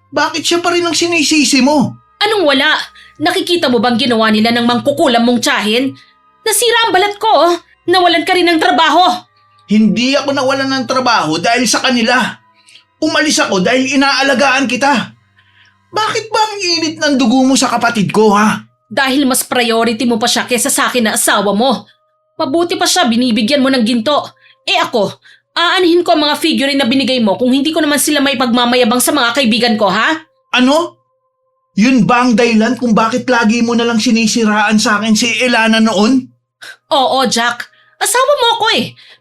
Bakit siya pa rin ang sinisisi mo? Anong wala? Nakikita mo bang ginawa nila ng mangkukulam mong tiyahin? Nasira ang balat ko Nawalan ka rin ng trabaho. Hindi ako nawalan ng trabaho dahil sa kanila. Umalis ako dahil inaalagaan kita. Bakit ba ang init ng dugo mo sa kapatid ko Dahil mas priority mo pa siya kesa sa akin na asawa mo. Mabuti pa siya binibigyan mo ng ginto. Ako, aanihin ko ang mga figurine na binigay mo kung hindi ko naman sila may pagmamayabang sa mga kaibigan ko, Ano? Yun ba ang dahilan kung bakit lagi mo nalang sinisiraan sa akin si Ilana noon? Oo, Jack. Asawa mo ako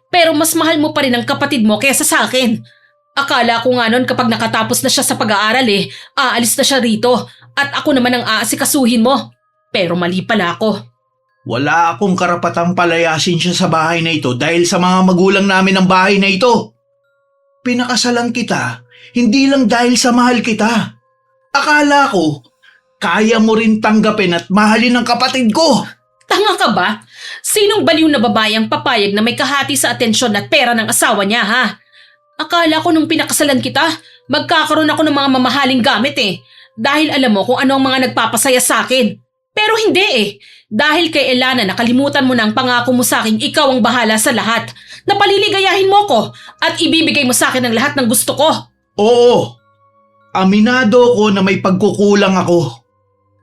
Pero mas mahal mo pa rin ang kapatid mo kesa sa akin. Akala ko nga noon kapag nakatapos na siya sa pag-aaral aalis na siya rito at ako naman ang aasikasuhin mo. Pero mali pala ako. Wala akong karapatang palayasin siya sa bahay na ito dahil sa mga magulang namin ng bahay na ito. Pinakasalan kita, hindi lang dahil sa mahal kita. Akala ko, kaya mo rin tanggapin at mahalin ang kapatid ko. Tanga ka ba? Sinong baliw na babae ang papayag na may kahati sa atensyon at pera ng asawa niya, Akala ko nung pinakasalan kita, magkakaroon ako ng mga mamahaling gamit Dahil alam mo kung ano ang mga nagpapasaya sa akin. Pero hindi Dahil kay Ilana nakalimutan mo na ang pangako mo sa akin ikaw ang bahala sa lahat. Napaliligayahin mo ko at ibibigay mo sa akin ang lahat ng gusto ko. Oo, aminado ko na may pagkukulang ako.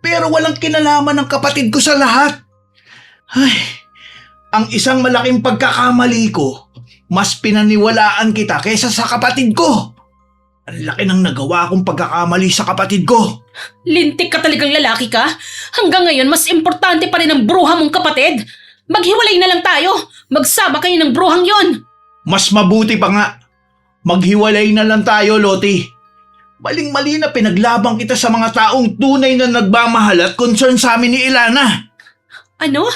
Pero walang kinalaman ng kapatid ko sa lahat. Ay, ang isang malaking pagkakamali ko, mas pinaniwalaan kita kaysa sa kapatid ko. Ang laki ng nagawa kong pagkakamali sa kapatid ko. Lintik ka talagang lalaki ka? Hanggang ngayon mas importante pa rin ang bruha mong kapatid. Maghiwalay na lang tayo. Magsama kayo ng bruhang yon. Mas mabuti pa nga. Maghiwalay na lang tayo, Lottie. Maling-mali na pinaglabang kita sa mga taong tunay na nagmamahal at concern sa amin ni Ilana. Ano?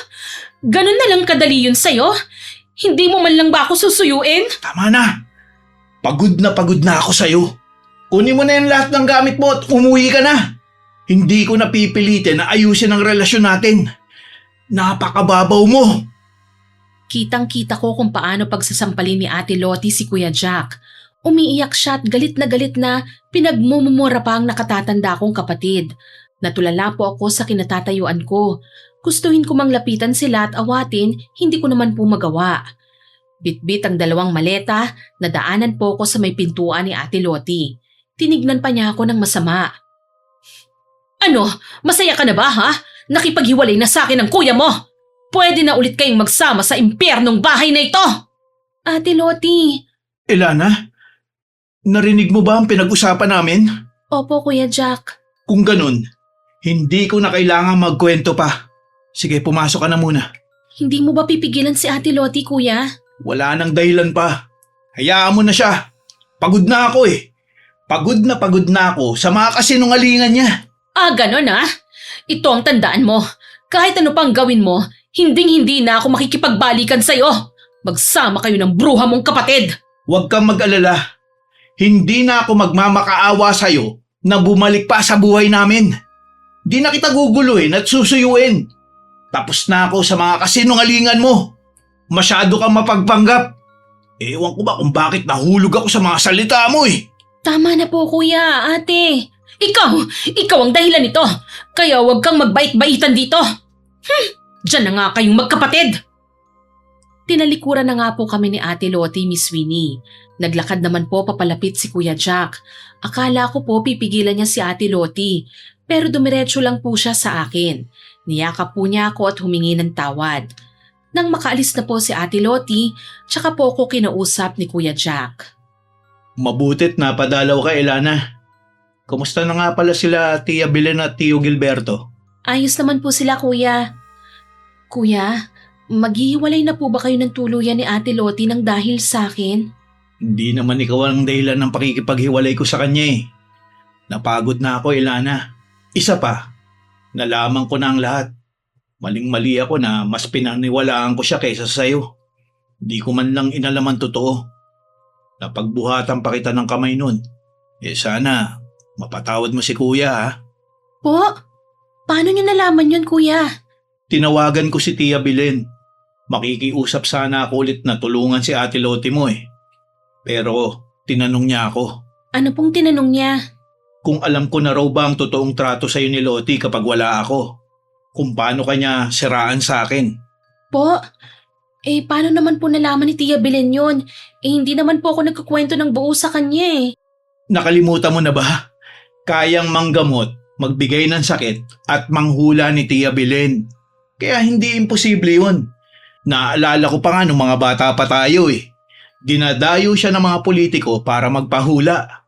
Ganun na lang kadali yun sa'yo? Hindi mo man lang ba ako susuyuin? Tama na. Pagod na ako sa'yo. Kunin mo na yung lahat ng gamit mo at umuwi ka na. Hindi ko napipilitin na ayusin ang relasyon natin. Napakababaw mo. Kitang-kita ko kung paano pagsasampalin ni Ate Lottie si Kuya Jack. Umiiyak siya at galit na pinagmumumura pa ang nakatatanda kong kapatid. Natulala po ako sa kinatatayuan ko. Gustuhin ko mang lapitan sila at awatin, hindi ko naman po magawa. Bitbit ang 2 maleta, nadaanan po ko sa may pintuan ni Ate Lottie. Tinignan pa niya ako ng masama. Ano? Masaya ka na ba, ha? Nakipaghiwalay na sa akin ang kuya mo! Pwede na ulit kayong magsama sa impyernong bahay na ito! Ate Lottie. Elana, narinig mo ba ang pinag-usapan namin? Opo, Kuya Jack. Kung ganun, hindi ko na kailangan magkwento pa. Sige, pumasok ka na muna. Hindi mo ba pipigilan si Ate Lottie, Kuya? Wala nang dahilan pa. Hayaan mo na siya. Pagod na ako eh. Pagod na ako sa mga kasinungalingan niya. Ah, ganon ha? Ito ang tandaan mo. Kahit ano pang gawin mo, hinding-hindi na ako makikipagbalikan sa'yo. Magsama kayo ng bruha mong kapatid. Huwag kang mag-alala. Hindi na ako magmamakaawa sa'yo na bumalik pa sa buhay namin. Di na kita guguluhin at susuyuin. Tapos na ako sa mga kasinungalingan mo. Masyado kang mapagpanggap. Ewan ko ba kung bakit nahulog ako sa mga salita mo eh. Tama na po, Kuya, Ate. Ikaw ang dahilan nito. Kaya huwag kang magbait-baitan dito. Diyan na nga kayong magkapatid. Tinalikuran na nga po kami ni Ate Lottie, Miss Winnie. Naglakad naman po papalapit si Kuya Jack. Akala ko po pipigilan niya si Ate Lottie, pero dumiretso lang po siya sa akin. Niyakap po niya ako at humingi ng tawad. Nang makaalis na po si Ate Lottie, tsaka po ko kinausap ni Kuya Jack. Mabutit na padalaw ka, Elana. Kumusta na nga pala sila Tia Belen at Tio Gilberto? Ayos naman po sila, Kuya. Kuya, maghihiwalay na po ba kayo ng tuluyan ni Ate Lottie nang dahil sa akin? Hindi naman ikaw ang dahilan ng pakikipaghiwalay ko sa kanya eh. Napagod na ako, Elana. Isa pa, nalaman ko na ang lahat. Maling-mali ako na mas pinaniwalaan ko siya kaysa sa'yo. Di ko man lang inalam ang totoo. Napagbuhatan pa kita ng kamay nun. Sana, mapatawad mo si Kuya ha. Po? Paano niyo nalaman yun, Kuya? Tinawagan ko si Tia Belen. Makikiusap sana ako ulit na tulungan si Ate Lottie mo eh. Pero tinanong niya ako. Ano pong tinanong niya? Kung alam ko na raw ba ang totoong trato sa'yo ni Lottie kapag wala ako. Kung paano kanya siraan sa akin. Po? Paano naman po nalaman ni Tia Belen yun? Hindi naman po ako nagkukwento ng buo sa kanya eh. Nakalimutan mo na ba? Kayang manggamot, magbigay ng sakit at manghula ni Tia Belen. Kaya hindi imposible yun. Naalala ko pa nga nung mga bata pa tayo eh. Dinadayo siya ng mga politiko para magpahula.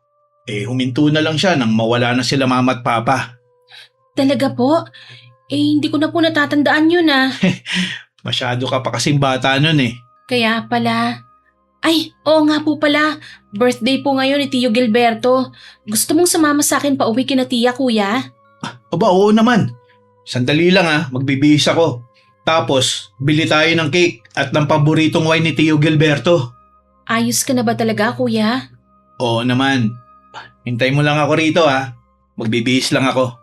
Huminto na lang siya nang mawala na sila mama at papa. Talaga po? Hindi ko na po natatandaan yun ah. Masyado ka pa kasing bata nun eh. Kaya pala. Ay, oo nga po pala. Birthday po ngayon ni Tio Gilberto. Gusto mong sumama sa akin pauwi kina Tia, Kuya? Aba, oo naman. Sandali lang magbibihis ako. Tapos, bili tayo ng cake at ng paboritong wine ni Tio Gilberto. Ayos ka na ba talaga, Kuya? Oo naman. Hintay mo lang ako rito Magbibihis lang ako.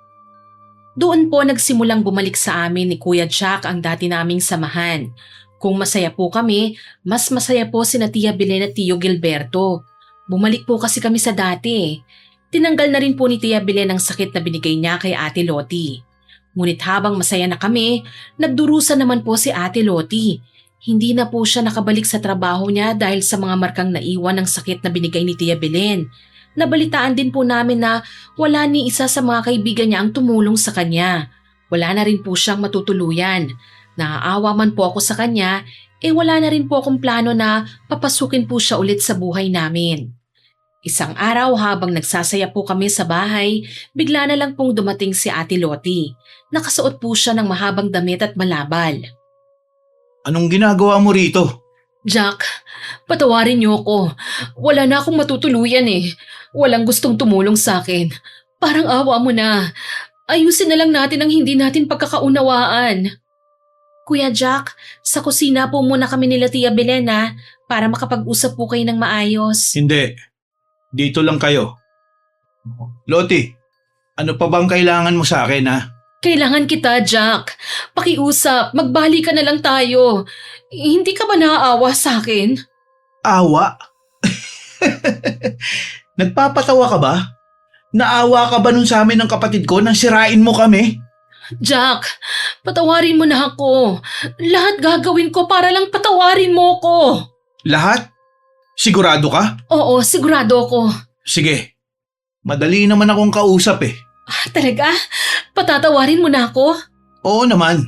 Doon po nagsimulang bumalik sa amin ni Kuya Jack ang dati naming samahan. Kung masaya po kami, mas masaya po sina Tia Belen at Tio Gilberto. Bumalik po kasi kami sa dati. Tinanggal na rin po ni Tia Belen ang sakit na binigay niya kay Ate Lottie. Ngunit habang masaya na kami, nagdurusa naman po si Ate Lottie. Hindi na po siya nakabalik sa trabaho niya dahil sa mga markang naiwan ng sakit na binigay ni Tia Belen. Nabalitaan din po namin na wala ni isa sa mga kaibigan niya ang tumulong sa kanya. Wala na rin po siyang matutuluyan. Naaawa man po ako sa kanya, wala na rin po akong plano na papasukin po siya ulit sa buhay namin. Isang araw habang nagsasaya po kami sa bahay, bigla na lang pong dumating si Ate Lottie. Nakasuot po siya ng mahabang damit at malabal. Anong ginagawa mo rito? Jack, patawarin niyo ako. Wala na akong matutuluyan eh. Walang gustong tumulong sa akin. Parang awa mo na. Ayusin na lang natin ang hindi natin pagkakaunawaan. Kuya Jack, sa kusina po muna kami nila Tia Belen para makapag-usap po kayo ng maayos. Hindi. Dito lang kayo. Lottie, ano pa bang kailangan mo sa akin Kailangan kita, Jack. Pakiusap, magbali ka na lang tayo. Hindi ka ba naaawa sa akin? Awa? Nagpapatawa ka ba? Naawa ka ba nun sa amin ng kapatid ko nang sirain mo kami? Jack, Patawarin mo na ako. Lahat gagawin ko para lang patawarin mo ko. Lahat? Sigurado ka? Oo, sigurado ako. Sige. Madali naman akong kausap eh. Talaga? Patatawarin mo na ako? Oo naman.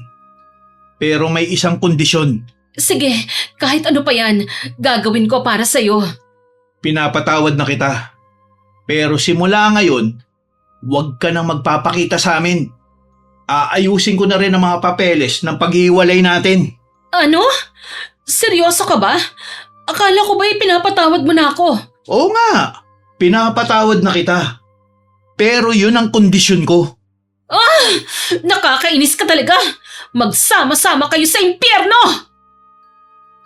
Pero may isang kondisyon. Sige, kahit ano pa yan, gagawin ko para sa'yo. Pinapatawad na kita. Pero simula ngayon, huwag ka nang magpapakita sa amin. Aayusin ko na rin ang mga papeles ng paghiwalay natin. Ano? Seryoso ka ba? Akala ko ba'y pinapatawad mo na ako? Oo nga, pinapatawad na kita. Pero yun ang kondisyon ko. Nakakainis ka talaga! Magsama-sama kayo sa impyerno!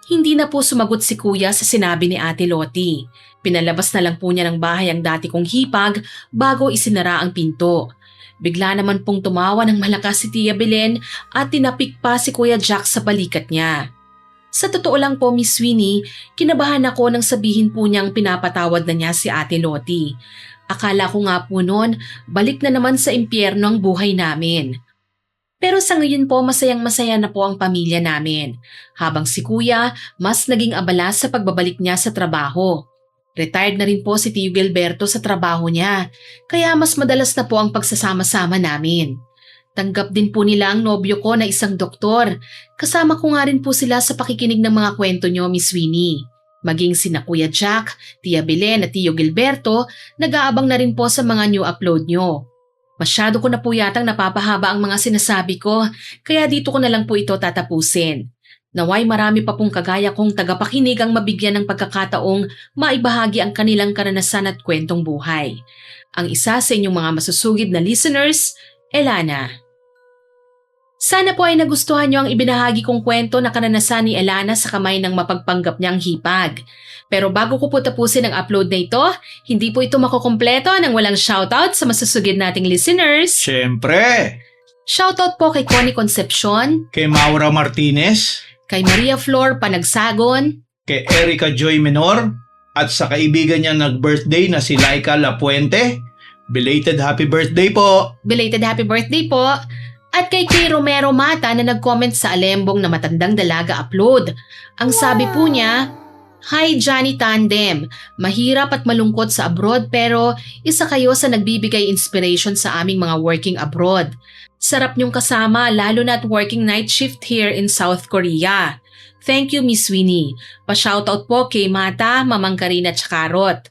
Hindi na po sumagot si kuya sa sinabi ni Ate Lottie. Pinalabas na lang po niya ng bahay ang dati kong hipag bago isinara ang pinto. Bigla naman pong tumawa ng malakas si Tia Belen at tinapik pa si Kuya Jack sa balikat niya. Sa totoo lang po, Miss Winnie, kinabahan ako nang sabihin po niyang pinapatawad na niya si Ate Lottie. Akala ko nga po noon, balik na naman sa impyerno ang buhay namin. Pero sa ngayon po, masayang-masaya na po ang pamilya namin. Habang si Kuya, mas naging abala sa pagbabalik niya sa trabaho. Retired na rin po si Tio Gilberto sa trabaho niya, kaya mas madalas na po ang pagsasama-sama namin. Tanggap din po nila ang nobyo ko na isang doktor. Kasama ko nga rin po sila sa pakikinig ng mga kwento niyo, Miss Winnie. Maging sina Kuya Jack, Tia Belen at Tio Gilberto, nag-aabang na rin po sa mga new upload niyo. Masyado ko na po yatang napapahaba ang mga sinasabi ko, kaya dito ko na lang po ito tatapusin. Naway marami pa pong kagaya kong tagapakinig ang mabigyan ng pagkakataong maibahagi ang kanilang karanasan at kwentong buhay. Ang isa sa inyong mga masusugid na listeners, Elana. Sana po ay nagustuhan niyo ang ibinahagi kong kwento na karanasan ni Elana sa kamay ng mapagpanggap niyang hipag. Pero bago ko po tapusin ang upload na ito, hindi po ito makukumpleto nang walang shoutout sa masusugid nating listeners. Siyempre, Shoutout po kay Connie Concepcion, kay Maura Martinez, kay Maria Flor Panagsagon, kay Erica Joy Menor, at sa kaibigan niya nag-birthday na si Laika Lapuente. Belated happy birthday po! belated happy birthday po, at kay Kay Romero Mata na nag-comment sa Alembong na Matandang Dalaga upload. Ang sabi po niya, Hi Johnny Tandem, mahirap at malungkot sa abroad pero isa kayo sa nagbibigay inspiration sa aming mga working abroad. Sarap niyong kasama lalo na at working night shift here in South Korea. Thank you Miss Winnie. Pa-shoutout po kay Mata, Mamang Karina at Karot.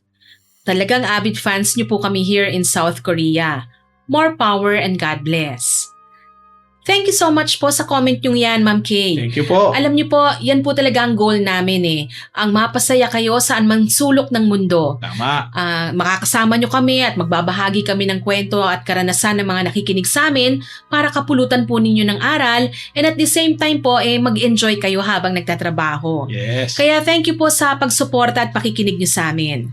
Talagang avid fans niyo po kami here in South Korea. More power and God bless. Thank you so much po sa comment yung yan, Ma'am Kay. Thank you po! Alam niyo po, yan po talaga ang goal namin eh. Ang mapasaya kayo saan man sulok ng mundo. Tama! Makakasama niyo kami at magbabahagi kami ng kwento at karanasan ng mga nakikinig sa amin para kapulutan po ninyo ng aral and at the same time po mag-enjoy kayo habang nagtatrabaho. Yes! Kaya thank you po sa pagsuporta at pakikinig niyo sa amin.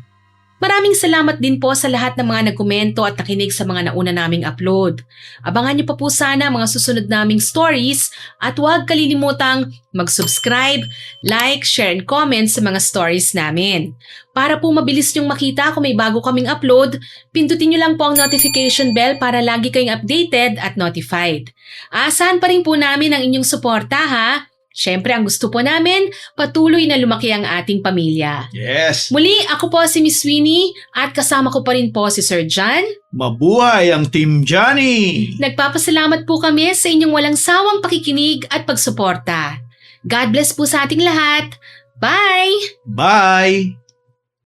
Maraming salamat din po sa lahat ng mga nagkomento at nakinig sa mga nauna naming upload. Abangan niyo pa po sana mga susunod naming stories at huwag kalilimutang mag-subscribe, like, share and comment sa mga stories namin. Para po mabilis niyong makita kung may bago kaming upload, pindutin niyo lang po ang notification bell para lagi kayong updated at notified. Aasahan pa rin po namin ang inyong suporta ha. Siyempre ang gusto po namin, patuloy na lumaki ang ating pamilya. Yes! Muli, ako po si Miss Winnie at kasama ko pa rin po si Sir John. Mabuhay ang Team Johnny! Nagpapasalamat po kami sa inyong walang sawang pakikinig at pagsuporta. God bless po sa ating lahat. Bye! Bye!